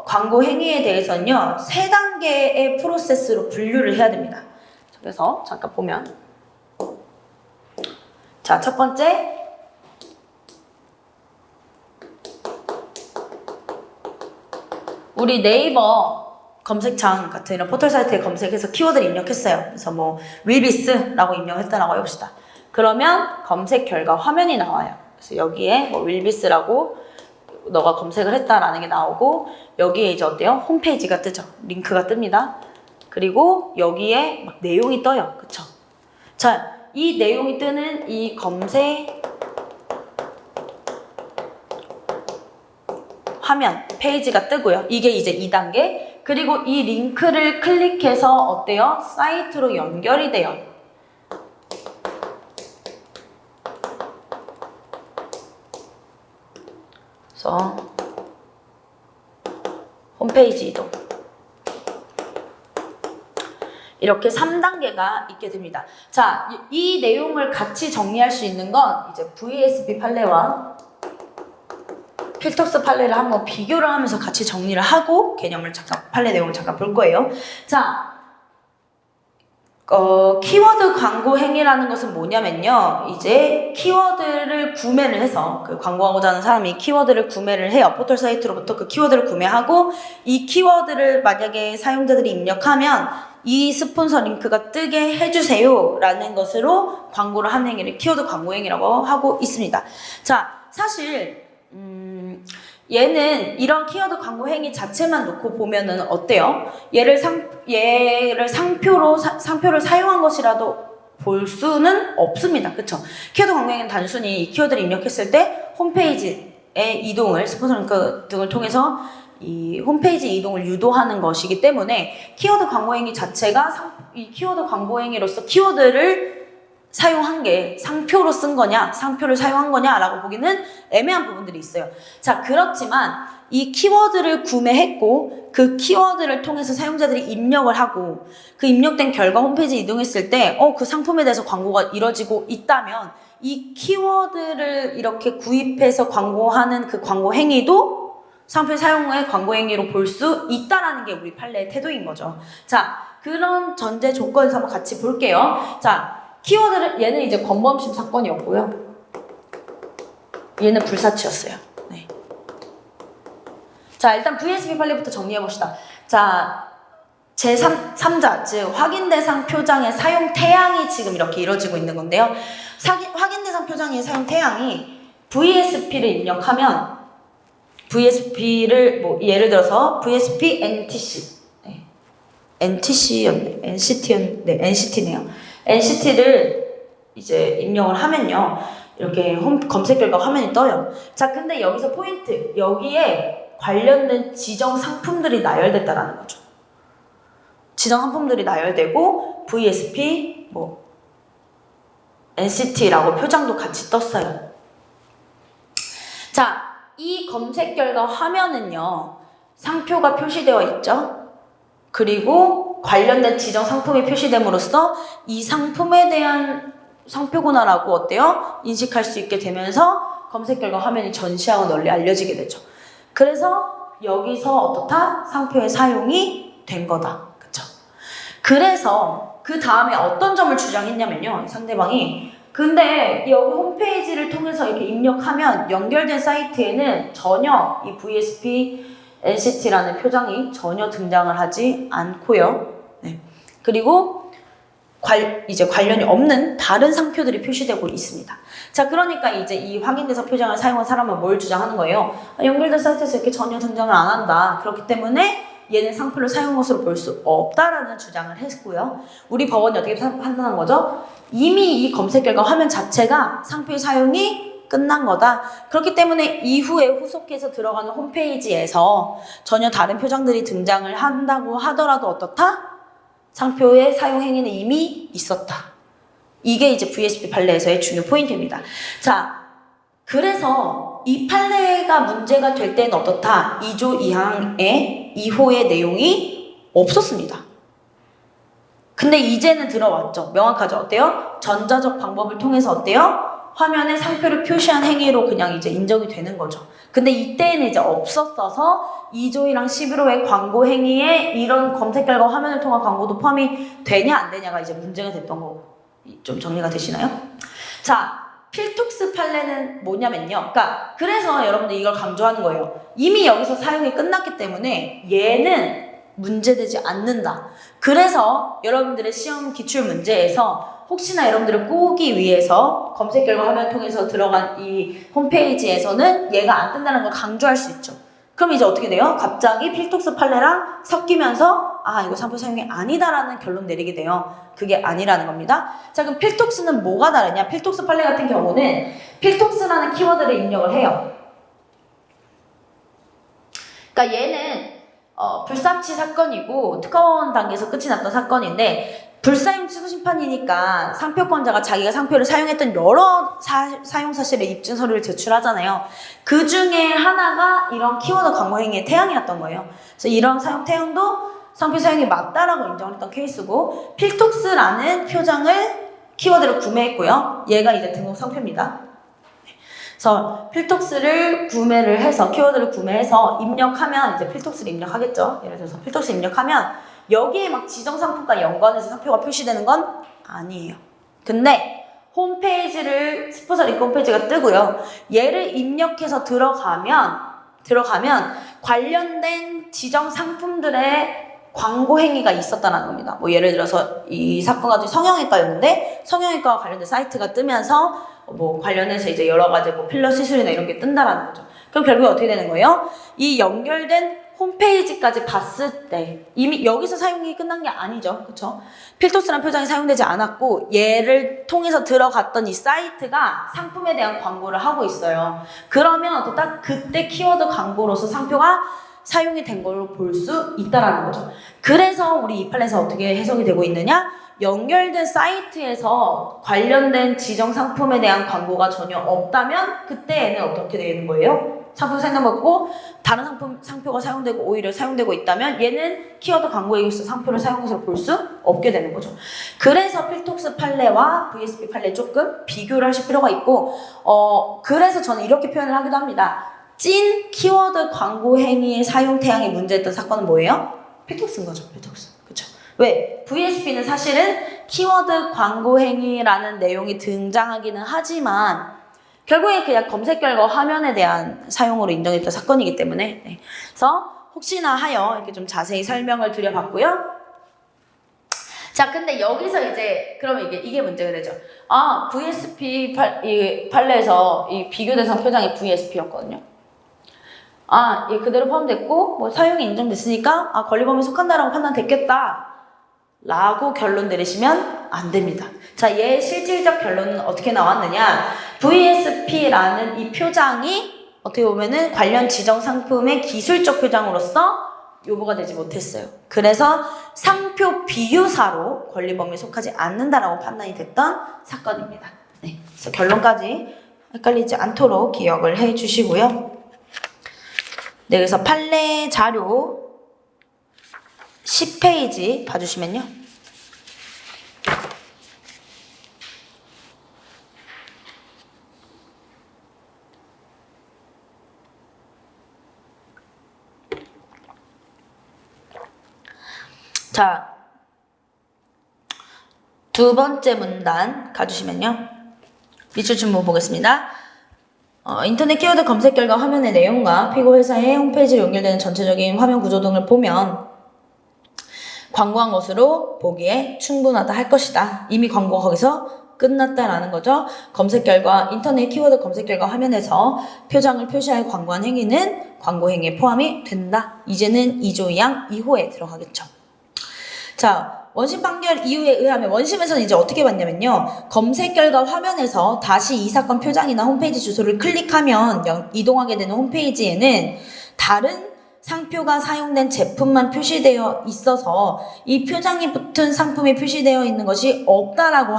광고 행위에 대해서는요 3단계의 프로세스로 분류를 해야 됩니다. 그래서 잠깐 보면 자, 첫 번째 우리 네이버 검색창 같은 이런 포털 사이트에 검색해서 키워드를 입력했어요. 그래서 뭐 윌비스라고 입력했다라고 해봅시다. 그러면 검색 결과 화면이 나와요. 그래서 여기에 뭐 윌비스라고 너가 검색을 했다라는 게 나오고 여기에 이제 어때요? 홈페이지가 뜨죠. 링크가 뜹니다. 그리고 여기에 막 내용이 떠요. 그쵸? 자, 이 내용이 뜨는 이 검색 화면, 페이지가 뜨고요. 이게 이제 2단계. 그리고 이 링크를 클릭해서 어때요? 사이트로 연결이 돼요. 그래서 홈페이지 이동. 이렇게 3단계가 있게 됩니다. 자, 이 내용을 같이 정리할 수 있는 건 이제 VSP 판례와 필터스 판례를 한번 비교를 하면서 같이 정리를 하고 개념을 잠깐, 판례 내용을 잠깐 볼 거예요. 자, 키워드 광고 행위라는 것은 뭐냐면요. 이제 키워드를 구매를 해서 그 광고하고자 하는 사람이 키워드를 구매를 해요. 포털 사이트로부터 그 키워드를 구매하고 이 키워드를 만약에 사용자들이 입력하면 이 스폰서 링크가 뜨게 해주세요 라는 것으로 광고를 하는 행위를 키워드 광고 행위라고 하고 있습니다. 자, 사실 얘는 이런 키워드 광고 행위 자체만 놓고 보면은 어때요? 얘를 상표를 사용한 것이라도 볼 수는 없습니다. 그쵸? 키워드 광고 행위는 단순히 이 키워드를 입력했을 때 홈페이지의 이동을 스폰서 링크 등을 통해서 이 홈페이지 이동을 유도하는 것이기 때문에 키워드 광고 행위 자체가 이 키워드 광고 행위로서 키워드를 사용한 게 상표로 쓴 거냐, 상표를 사용한 거냐라고 보기는 애매한 부분들이 있어요. 자, 그렇지만 이 키워드를 구매했고 그 키워드를 통해서 사용자들이 입력을 하고 그 입력된 결과 홈페이지 이동했을 때 그 상품에 대해서 광고가 이뤄지고 있다면 이 키워드를 이렇게 구입해서 광고하는 그 광고 행위도 상표 사용의 광고 행위로 볼 수 있다라는 게 우리 판례의 태도인 거죠. 자, 그런 전제 조건에서 한번 같이 볼게요. 자, 키워드를 얘는 이제 권범심 사건이었고요. 얘는 불사치였어요. 네. 자, 일단 VSP 판례부터 정리해 봅시다. 자, 제3자, 즉 확인 대상 표장의 사용 태양이 지금 이렇게 이루어지고 있는 건데요. 확인 대상 표장의 사용 태양이 VSP를 입력하면 VSP를 뭐 예를 들어서 VSP NTC, 네. NCT네요. NCT를 이제 입력을 하면요. 이렇게 검색 결과 화면이 떠요. 자, 근데 여기서 포인트. 여기에 관련된 지정 상품들이 나열됐다라는 거죠. 지정 상품들이 나열되고 VSP, 뭐 NCT라고 표장도 같이 떴어요. 자, 이 검색 결과 화면은요. 상표가 표시되어 있죠. 그리고 관련된 지정 상품이 표시됨으로써 이 상품에 대한 상표구나라고 어때요? 인식할 수 있게 되면서 검색 결과 화면이 전시하고 널리 알려지게 되죠. 그래서 여기서 어떻다? 상표의 사용이 된 거다. 그쵸? 그래서 그 다음에 어떤 점을 주장했냐면요. 상대방이 근데 여기 홈페이지를 통해서 이렇게 입력하면 연결된 사이트에는 전혀 이 VSP NCT라는 표장이 전혀 등장을 하지 않고요. 네. 그리고 이제 관련이 없는 다른 상표들이 표시되고 있습니다. 자, 그러니까 이제 이 확인대상 표장을 사용한 사람은 뭘 주장하는 거예요? 연결된 사이트에서 이렇게 전혀 등장을 안 한다. 그렇기 때문에 얘는 상표를 사용한 것으로 볼 수 없다라는 주장을 했고요. 우리 법원이 어떻게 판단한 거죠? 이미 이 검색 결과 화면 자체가 상표의 사용이 끝난 거다. 그렇기 때문에 이후에 후속해서 들어가는 홈페이지에서 전혀 다른 표장들이 등장을 한다고 하더라도 어떻다? 상표의 사용 행위는 이미 있었다. 이게 이제 VSP 판례에서의 중요 포인트입니다. 자, 그래서 이 판례가 문제가 될 때는 어떻다? 2조 2항의 2호의 내용이 없었습니다. 근데 이제는 들어왔죠. 명확하죠. 어때요? 전자적 방법을 통해서 어때요? 화면에 상표를 표시한 행위로 그냥 이제 인정이 되는 거죠. 근데 이때는 이제 없었어서 2조이랑 11호의 광고 행위에 이런 검색 결과 화면을 통한 광고도 포함이 되냐 안 되냐가 이제 문제가 됐던 거고. 좀 정리가 되시나요? 자, 필톡스 판례는 뭐냐면요. 그래서 여러분들 이걸 강조하는 거예요. 이미 여기서 사용이 끝났기 때문에 얘는 문제되지 않는다. 그래서 여러분들의 시험 기출 문제에서 혹시나 여러분들을 꼬기 위해서 검색 결과 화면 통해서 들어간 이 홈페이지에서는 얘가 안 뜬다는 걸 강조할 수 있죠. 그럼 이제 어떻게 돼요? 갑자기 필톡스 판례랑 섞이면서 이거 상표 사용이 아니다라는 결론 내리게 돼요. 그게 아니라는 겁니다. 자, 그럼 필톡스는 뭐가 다르냐? 필톡스 판례 같은 경우는 필톡스라는 키워드를 입력을 해요. 그러니까 얘는 불사치 사건이고 특허원 단계에서 끝이 났던 사건인데 불사용 취소 심판이니까 상표권자가 자기가 상표를 사용했던 여러 사용 사실의 입증 서류를 제출하잖아요. 그 중에 하나가 이런 키워드 광고 행위의 태양이었던 거예요. 그래서 이런 사용 태양도 상표 사용이 맞다라고 인정을 했던 케이스고 필톡스라는 표장을 키워드를 구매했고요. 얘가 이제 등록 상표입니다. 그래서 필톡스를 구매를 해서 키워드를 구매해서 입력하면 이제 필톡스를 입력하겠죠. 예를 들어서 필톡스 입력하면 여기에 막 지정 상품과 연관해서 상표가 표시되는 건 아니에요. 근데 홈페이지를 스포서 링크 홈페이지가 뜨고요. 얘를 입력해서 들어가면 관련된 지정 상품들의 광고 행위가 있었다는 겁니다. 뭐 예를 들어서 이 사건 가지고 성형외과였는데 성형외과와 관련된 사이트가 뜨면서 뭐 관련해서 이제 여러 가지 뭐 필러 시술이나 이런 게 뜬다라는 거죠. 그럼 결국에 어떻게 되는 거예요? 이 연결된 홈페이지까지 봤을 때 이미 여기서 사용이 끝난 게 아니죠. 그쵸? 필톡스라는 표장이 사용되지 않았고 얘를 통해서 들어갔던 이 사이트가 상품에 대한 광고를 하고 있어요. 그러면 또 딱 그때 키워드 광고로서 상표가 사용이 된 걸로 볼 수 있다라는 거죠. 그래서 우리 이 판례에서 어떻게 해석이 되고 있느냐? 연결된 사이트에서 관련된 지정 상품에 대한 광고가 전혀 없다면 그때 얘는 어떻게 되는 거예요? 상품 생각받고 다른 상표가 사용되고 오히려 사용되고 있다면 얘는 키워드 광고에 의해서 상표를 사용해서 볼 수 없게 되는 거죠. 그래서 필톡스 판례와 VSP 판례 조금 비교를 하실 필요가 있고 그래서 저는 이렇게 표현을 하기도 합니다. 찐 키워드 광고 행위의 사용 태양이 문제였던 사건은 뭐예요? 필톡스인 거죠. 필톡스. 그쵸? 왜? VSP는 사실은 키워드 광고 행위라는 내용이 등장하기는 하지만 결국에 그냥 검색 결과 화면에 대한 사용으로 인정했던 사건이기 때문에 네. 그래서 혹시나 하여 이렇게 좀 자세히 설명을 드려봤고요. 자, 근데 여기서 이제 그러면 이게 문제가 되죠. VSP 판례에서 이 비교 대상 표장이 VSP였거든요. 얘 그대로 포함됐고 뭐 사용이 인정됐으니까 권리 범위에 속한다라고 판단됐겠다 라고 결론 내리시면 안 됩니다. 자, 얘의 실질적 결론은 어떻게 나왔느냐? VSP라는 이 표장이 어떻게 보면은 관련 지정 상품의 기술적 표장으로서 요구가 되지 못했어요. 그래서 상표 비유사로 권리 범위에 속하지 않는다라고 판단이 됐던 사건입니다. 네, 그래서 결론까지 헷갈리지 않도록 기억을 해 주시고요. 네, 그래서 판례 자료 10페이지 봐주시면요. 자, 두 번째 문단 가주시면요. 밑줄 좀 보겠습니다. 인터넷 키워드 검색 결과 화면의 내용과 피고 회사의 홈페이지로 연결되는 전체적인 화면 구조 등을 보면 광고한 것으로 보기에 충분하다 할 것이다. 이미 광고가 거기서 끝났다라는 거죠. 검색 결과, 인터넷 키워드 검색 결과 화면에서 표장을 표시할 광고한 행위는 광고 행위에 포함이 된다. 이제는 2조 2항 2호에 들어가겠죠. 자, 원심 판결 이유에 의하면 원심에서는 이제 어떻게 봤냐면요. 검색 결과 화면에서 다시 이 사건 표장이나 홈페이지 주소를 클릭하면 이동하게 되는 홈페이지에는 다른 상표가 사용된 제품만 표시되어 있어서 이 표장이 붙은 상품이 표시되어 있는 것이 없다라고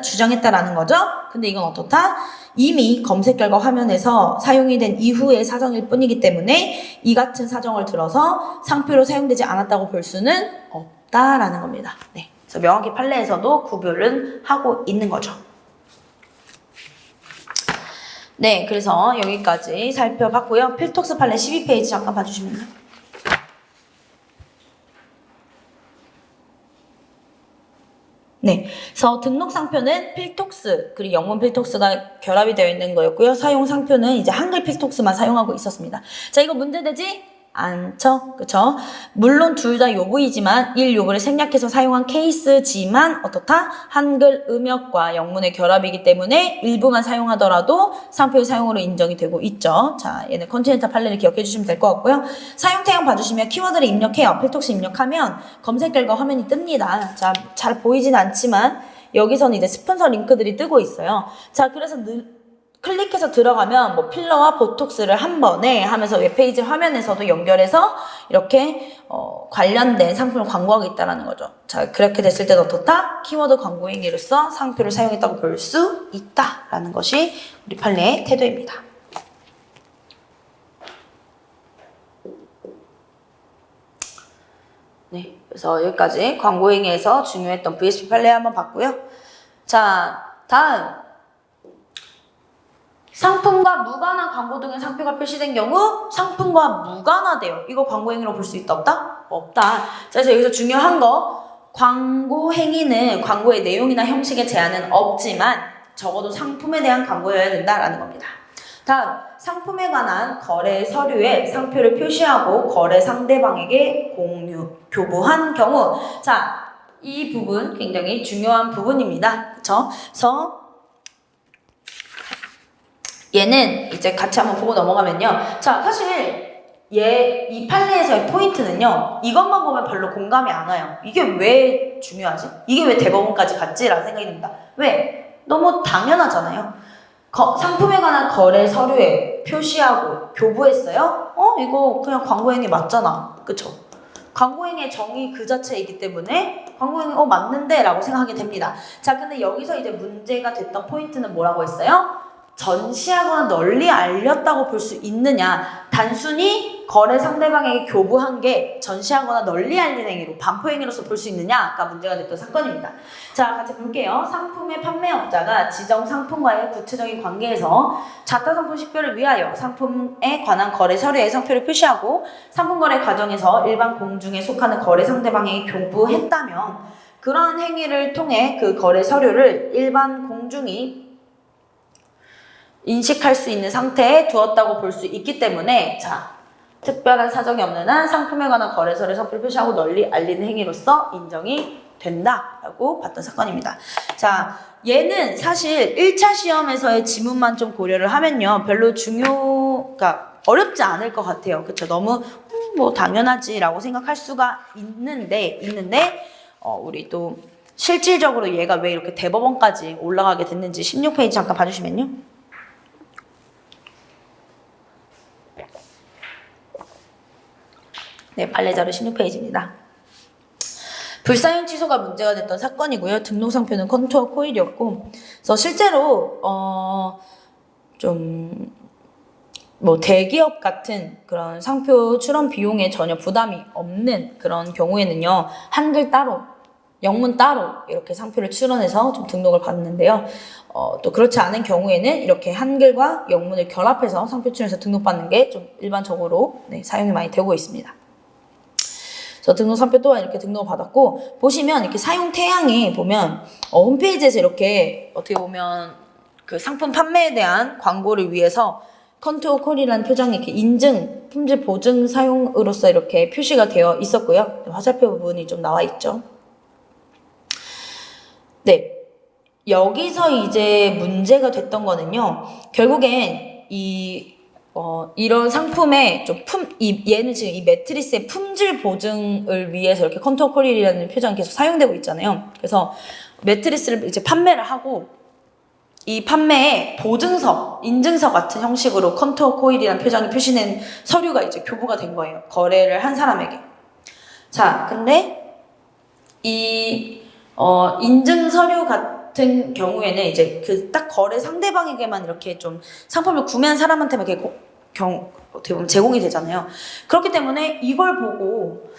주장했다라는 거죠. 근데 이건 어떻다? 이미 검색 결과 화면에서 사용이 된 이후의 사정일 뿐이기 때문에 이 같은 사정을 들어서 상표로 사용되지 않았다고 볼 수는 없다라는 겁니다. 네. 그래서 명확히 판례에서도 구별은 하고 있는 거죠. 네, 그래서 여기까지 살펴봤고요. 필톡스 판례 12페이지 잠깐 봐주시면요. 네, 그래서 등록 상표는 필톡스 그리고 영문 필톡스가 결합이 되어 있는 거였고요. 사용 상표는 이제 한글 필톡스만 사용하고 있었습니다. 자, 이거 문제되지 않죠? 그쵸? 물론 둘 다 요구이지만 1 요구를 생략해서 사용한 케이스지만 어떻다? 한글 음역과 영문의 결합이기 때문에 일부만 사용하더라도 상표의 사용으로 인정이 되고 있죠. 자, 얘는 컨티넨탈 판례를 기억해 주시면 될 것 같고요. 사용 태양 봐주시면 키워드를 입력해요. 필톡스 입력하면 검색 결과 화면이 뜹니다. 자, 잘 보이진 않지만 여기서는 이제 스폰서 링크들이 뜨고 있어요. 자, 그래서 클릭해서 들어가면 뭐 필러와 보톡스를 한 번에 하면서 웹페이지 화면에서도 연결해서 이렇게 관련된 상품을 광고하고 있다는 거죠. 자, 그렇게 됐을 때는 어떻다? 키워드 광고 행위로서 상표를 사용했다고 볼 수 있다라는 것이 우리 판례의 태도입니다. 네, 그래서 여기까지 광고 행위에서 중요했던 VSP 판례 한번 봤고요. 자, 다음. 상품과 무관한 광고 등의 상표가 표시된 경우 상품과 무관하대요. 이거 광고 행위로 볼 수 있다 없다? 없다. 자, 그래서 여기서 중요한 거 광고 행위는 광고의 내용이나 형식에 제한은 없지만 적어도 상품에 대한 광고여야 된다라는 겁니다. 다음, 상품에 관한 거래 서류에 상표를 표시하고 거래 상대방에게 교부한 경우. 자, 이 부분 굉장히 중요한 부분입니다. 그쵸? 그래서 얘는 이제 같이 한번 보고 넘어가면요. 자, 사실 이 판례에서의 포인트는요. 이것만 보면 별로 공감이 안 와요. 이게 왜 중요하지? 이게 왜 대법원까지 갔지? 라는 생각이 듭니다. 왜? 너무 당연하잖아요. 상품에 관한 거래 서류에 표시하고 교부했어요? 이거 그냥 광고행위 맞잖아. 그쵸? 광고행위의 정의 그 자체이기 때문에 광고행위 맞는데? 라고 생각하게 됩니다. 자, 근데 여기서 이제 문제가 됐던 포인트는 뭐라고 했어요? 전시하거나 널리 알렸다고 볼 수 있느냐. 단순히 거래 상대방에게 교부한 게 전시하거나 널리 알린 행위로 반포 행위로서 볼 수 있느냐가 문제가 됐던 사건입니다. 자, 같이 볼게요. 상품의 판매업자가 지정 상품과의 구체적인 관계에서 자타 상품 식별을 위하여 상품에 관한 거래 서류에 상표를 표시하고 상품 거래 과정에서 일반 공중에 속하는 거래 상대방에게 교부했다면 그러한 행위를 통해 그 거래 서류를 일반 공중이 인식할 수 있는 상태에 두었다고 볼 수 있기 때문에 자, 특별한 사정이 없는 한 상품에 관한 거래서를 상표를 표시하고 널리 알리는 행위로서 인정이 된다라고 봤던 사건입니다. 자, 얘는 사실 1차 시험에서의 지문만 좀 고려를 하면요. 별로 그러니까 어렵지 않을 것 같아요. 그쵸? 너무 뭐 당연하지라고 생각할 수가 있는데 우리 또 실질적으로 얘가 왜 이렇게 대법원까지 올라가게 됐는지 16페이지 잠깐 봐주시면요. 네, 판례자료 16페이지입니다. 불사용 취소가 문제가 됐던 사건이고요. 등록 상표는 컨투어 코일이었고, 그래서 실제로 좀 뭐 대기업 같은 그런 상표 출원 비용에 전혀 부담이 없는 그런 경우에는요, 한글 따로, 영문 따로 이렇게 상표를 출원해서 좀 등록을 받는데요. 또 그렇지 않은 경우에는 이렇게 한글과 영문을 결합해서 상표 출원해서 등록받는 게 좀 일반적으로 사용이 많이 되고 있습니다. 등록 상표 또한 이렇게 등록을 받았고, 보시면 이렇게 사용 태양에 보면 홈페이지에서 이렇게 어떻게 보면 그 상품 판매에 대한 광고를 위해서 컨투어 콜이라는 표정이 이렇게 인증, 품질 보증 사용으로서 이렇게 표시가 되어 있었고요. 화살표 부분이 좀 나와 있죠. 네, 여기서 이제 문제가 됐던 거는요. 결국엔 이런 상품의 얘는 지금 이 매트리스의 품질 보증을 위해서 이렇게 컨투어 콜이라는 표정이 계속 사용되고 있잖아요. 그래서 매트리스를 이제 판매를 하고 이 판매에 보증서, 인증서 같은 형식으로 컨투어 코일이라는 표정이 표시된 서류가 이제 교부가 된 거예요. 거래를 한 사람에게. 자, 근데 이 인증 서류 같은 경우에는 이제 그 딱 거래 상대방에게만 이렇게 좀 상품을 구매한 사람한테만 이렇게 어떻게 보면 제공이 되잖아요. 그렇기 때문에 이걸 보고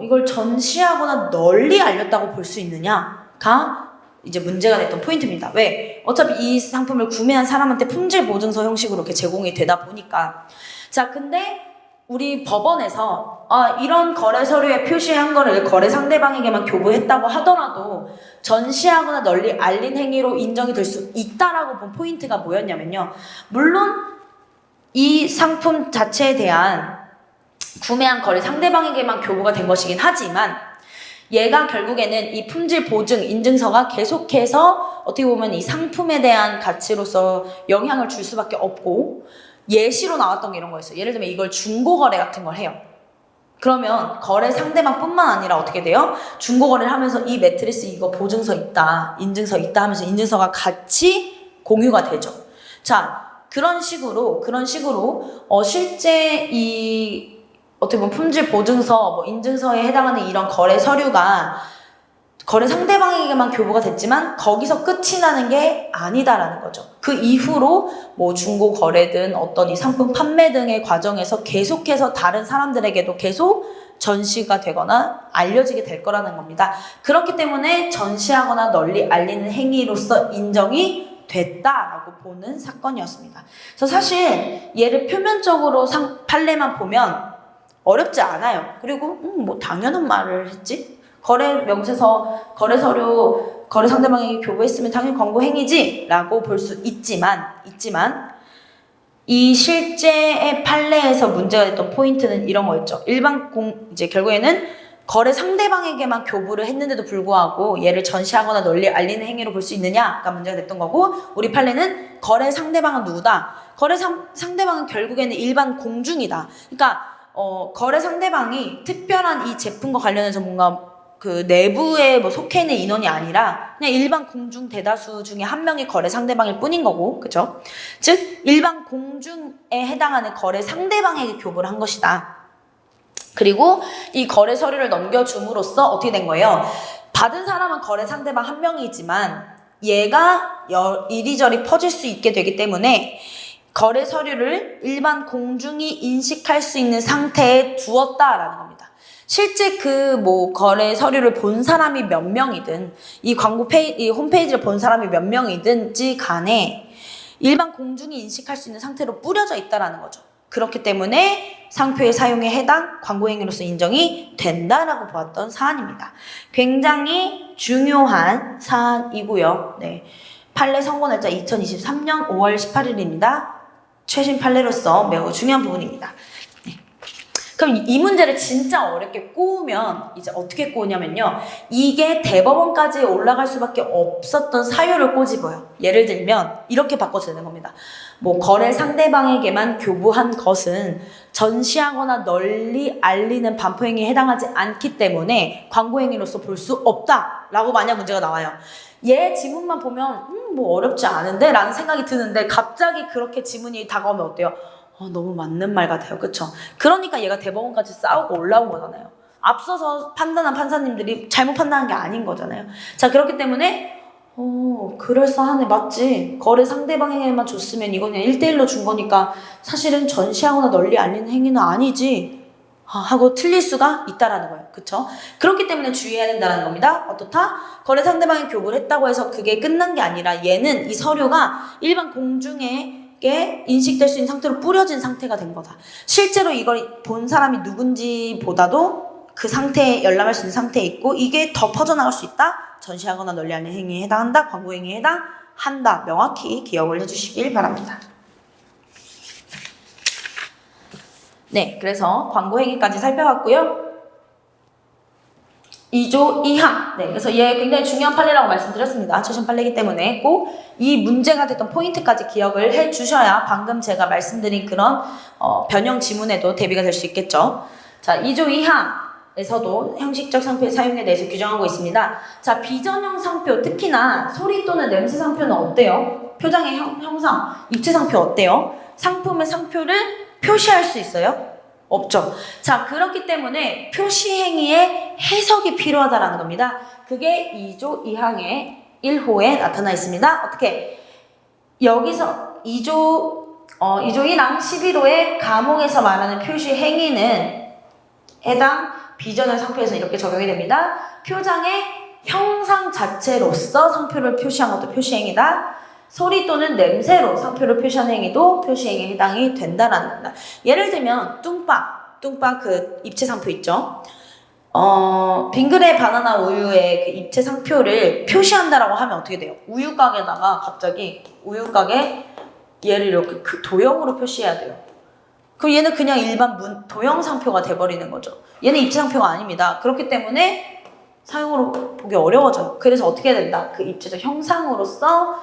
이걸 전시하거나 널리 알렸다고 볼 수 있느냐가 이제 문제가 됐던 포인트입니다. 왜? 어차피 이 상품을 구매한 사람한테 품질 보증서 형식으로 이렇게 제공이 되다 보니까. 자, 근데 우리 법원에서 이런 거래 서류에 표시한 거를 거래 상대방에게만 교부했다고 하더라도 전시하거나 널리 알린 행위로 인정이 될 수 있다라고 본 포인트가 뭐였냐면요. 물론 이 상품 자체에 대한 구매한 거래 상대방에게만 교부가 된 것이긴 하지만 얘가 결국에는 이 품질 보증 인증서가 계속해서 어떻게 보면 이 상품에 대한 가치로서 영향을 줄 수밖에 없고, 예시로 나왔던 게 이런 거였어요. 예를 들면 이걸 중고거래 같은 걸 해요. 그러면 거래 상대방뿐만 아니라 어떻게 돼요? 중고거래를 하면서 이 매트리스 이거 보증서 있다, 인증서 있다 하면서 인증서가 같이 공유가 되죠. 자, 그런 식으로 실제 이 어떻게 보면 품질 보증서, 뭐 인증서에 해당하는 이런 거래 서류가 거래 상대방에게만 교부가 됐지만 거기서 끝이 나는 게 아니다라는 거죠. 그 이후로 뭐 중고 거래든 어떤 이 상품 판매 등의 과정에서 계속해서 다른 사람들에게도 계속 전시가 되거나 알려지게 될 거라는 겁니다. 그렇기 때문에 전시하거나 널리 알리는 행위로서 인정이 됐다라고 보는 사건이었습니다. 그래서 사실 얘를 표면적으로 판례만 보면 어렵지 않아요. 그리고 뭐 당연한 말을 했지? 거래 명세서, 거래 서류, 거래 상대방에게 교부했으면 당연히 권고 행위지 라고 볼 수 있지만 이 실제의 판례에서 문제가 됐던 포인트는 이런 거였죠. 이제 결국에는 거래 상대방에게만 교부를 했는데도 불구하고 얘를 전시하거나 널리 알리는 행위로 볼 수 있느냐가 문제가 됐던 거고, 우리 판례는 거래 상대방은 누구다? 거래 상대방은 결국에는 일반 공중이다. 그러니까 거래 상대방이 특별한 이 제품과 관련해서 뭔가 그 내부에 뭐 속해 있는 인원이 아니라 그냥 일반 공중 대다수 중에 한 명이 거래 상대방일 뿐인 거고, 그죠? 즉 일반 공중에 해당하는 거래 상대방에게 교부를 한 것이다. 그리고 이 거래 서류를 넘겨줌으로써 어떻게 된 거예요? 받은 사람은 거래 상대방 한 명이지만 얘가 이리저리 퍼질 수 있게 되기 때문에 거래 서류를 일반 공중이 인식할 수 있는 상태에 두었다라는 겁니다. 실제 그 거래 서류를 본 사람이 몇 명이든 이 이 홈페이지를 본 사람이 몇 명이든지 간에 일반 공중이 인식할 수 있는 상태로 뿌려져 있다라는 거죠. 그렇기 때문에 상표의 사용에 해당 광고 행위로서 인정이 된다라고 보았던 사안입니다. 굉장히 중요한 사안이고요. 네. 판례 선고 날짜 2023년 5월 18일입니다. 최신 판례로서 매우 중요한 부분입니다. 네. 그럼 이 문제를 진짜 어렵게 꼬우면 이제 어떻게 꼬우냐면요. 이게 대법원까지 올라갈 수밖에 없었던 사유를 꼬집어요. 예를 들면 이렇게 바꿔서 되는 겁니다. 거래 상대방에게만 교부한 것은 전시하거나 널리 알리는 반포행위에 해당하지 않기 때문에 광고행위로서 볼 수 없다라고 만약 문제가 나와요. 얘 지문만 보면 어렵지 않은데? 라는 생각이 드는데 갑자기 그렇게 지문이 다가오면 어때요? 너무 맞는 말 같아요. 그쵸? 그러니까 얘가 대법원까지 싸우고 올라온 거잖아요. 앞서서 판단한 판사님들이 잘못 판단한 게 아닌 거잖아요. 자, 그렇기 때문에 그럴싸하네, 맞지? 거래 상대방에게만 줬으면 이건 그냥 1대1로 준 거니까 사실은 전시하거나 널리 알리는 행위는 아니지 하고 틀릴 수가 있다라는 거예요. 그쵸? 그렇기 때문에 주의해야 된다는 겁니다. 어떻다? 거래 상대방이 교부를 했다고 해서 그게 끝난 게 아니라 얘는 이 서류가 일반 공중에게 인식될 수 있는 상태로 뿌려진 상태가 된 거다. 실제로 이걸 본 사람이 누군지 보다도 그 상태에 열람할 수 있는 상태에 있고 이게 더 퍼져나갈 수 있다? 전시하거나 널리 알리는 행위에 해당한다? 광고 행위에 해당한다. 명확히 기억을 해주시길 바랍니다. 네, 그래서 광고 행위까지 살펴봤고요. 2조 2항. 네, 그래서 얘 굉장히 중요한 판례라고 말씀드렸습니다. 최신 판례이기 때문에 꼭 이 문제가 됐던 포인트까지 기억을 해주셔야 방금 제가 말씀드린 그런 변형 지문에도 대비가 될 수 있겠죠. 자, 2조 2항에서도 형식적 상표의 사용에 대해서 규정하고 있습니다. 자, 비전형 상표, 특히나 소리 또는 냄새 상표는 어때요? 표장의 형상, 입체 상표 어때요? 상품의 상표를 표시할 수 있어요? 없죠. 자, 그렇기 때문에 표시 행위의 해석이 필요하다라는 겁니다. 그게 2조 2항의 1호에 나타나 있습니다. 어떻게? 여기서 2조 1항 11호의 감옥에서 말하는 표시 행위는 해당 비전형 상표에서 이렇게 적용이 됩니다. 표장의 형상 자체로서 상표를 표시한 것도 표시행위다. 소리 또는 냄새로 상표를 표시한 행위도 표시행위에 해당이 된다라는 겁니다. 예를 들면 뚱빵 그 입체 상표 있죠. 빙그레 바나나 우유의 그 입체 상표를 표시한다라고 하면 어떻게 돼요? 우유가게다가 갑자기 우유가게 얘를 이렇게 그 도형으로 표시해야 돼요. 그럼 얘는 그냥 일반 도형 상표가 돼버리는 거죠. 얘는 입체 상표가 아닙니다. 그렇기 때문에 사용으로 보기 어려워져요. 그래서 어떻게 해야 된다? 그 입체적 형상으로서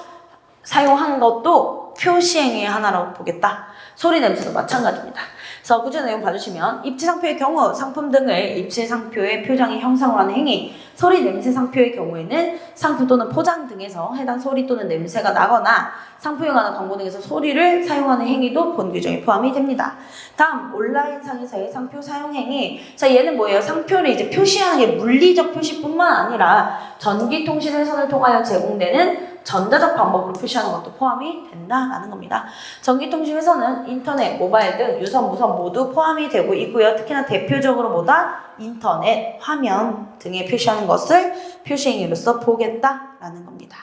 사용한 것도 표시행위의 하나라고 보겠다. 소리 냄새도 마찬가지입니다. 그래서 구조 내용 봐주시면 입체 상표의 경우 상품 등을 입체 상표의 표장의 형상으로 하는 행위, 소리 냄새 상표의 경우에는 상품 또는 포장 등에서 해당 소리 또는 냄새가 나거나 상표에 관한 광고 등에서 소리를 사용하는 행위도 본 규정에 포함이 됩니다. 다음 온라인상에서의 상표 사용 행위. 자, 얘는 뭐예요? 상표를 이제 표시하는 게 물리적 표시뿐만 아니라 전기통신회선을 통하여 제공되는 전자적 방법으로 표시하는 것도 포함이 된다라는 겁니다. 전기통신회선은 인터넷, 모바일 등 유선, 무선 모두 포함이 되고 있고요. 특히나 대표적으로 뭐다? 인터넷, 화면 등에 표시하는 것을 표시행위로서 보겠다라는 겁니다.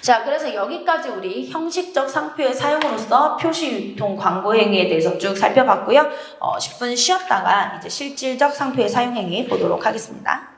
자, 그래서 여기까지 우리 형식적 상표의 사용으로서 표시, 유통, 광고 행위에 대해서 쭉 살펴봤고요. 10분 쉬었다가 이제 실질적 상표의 사용 행위 보도록 하겠습니다.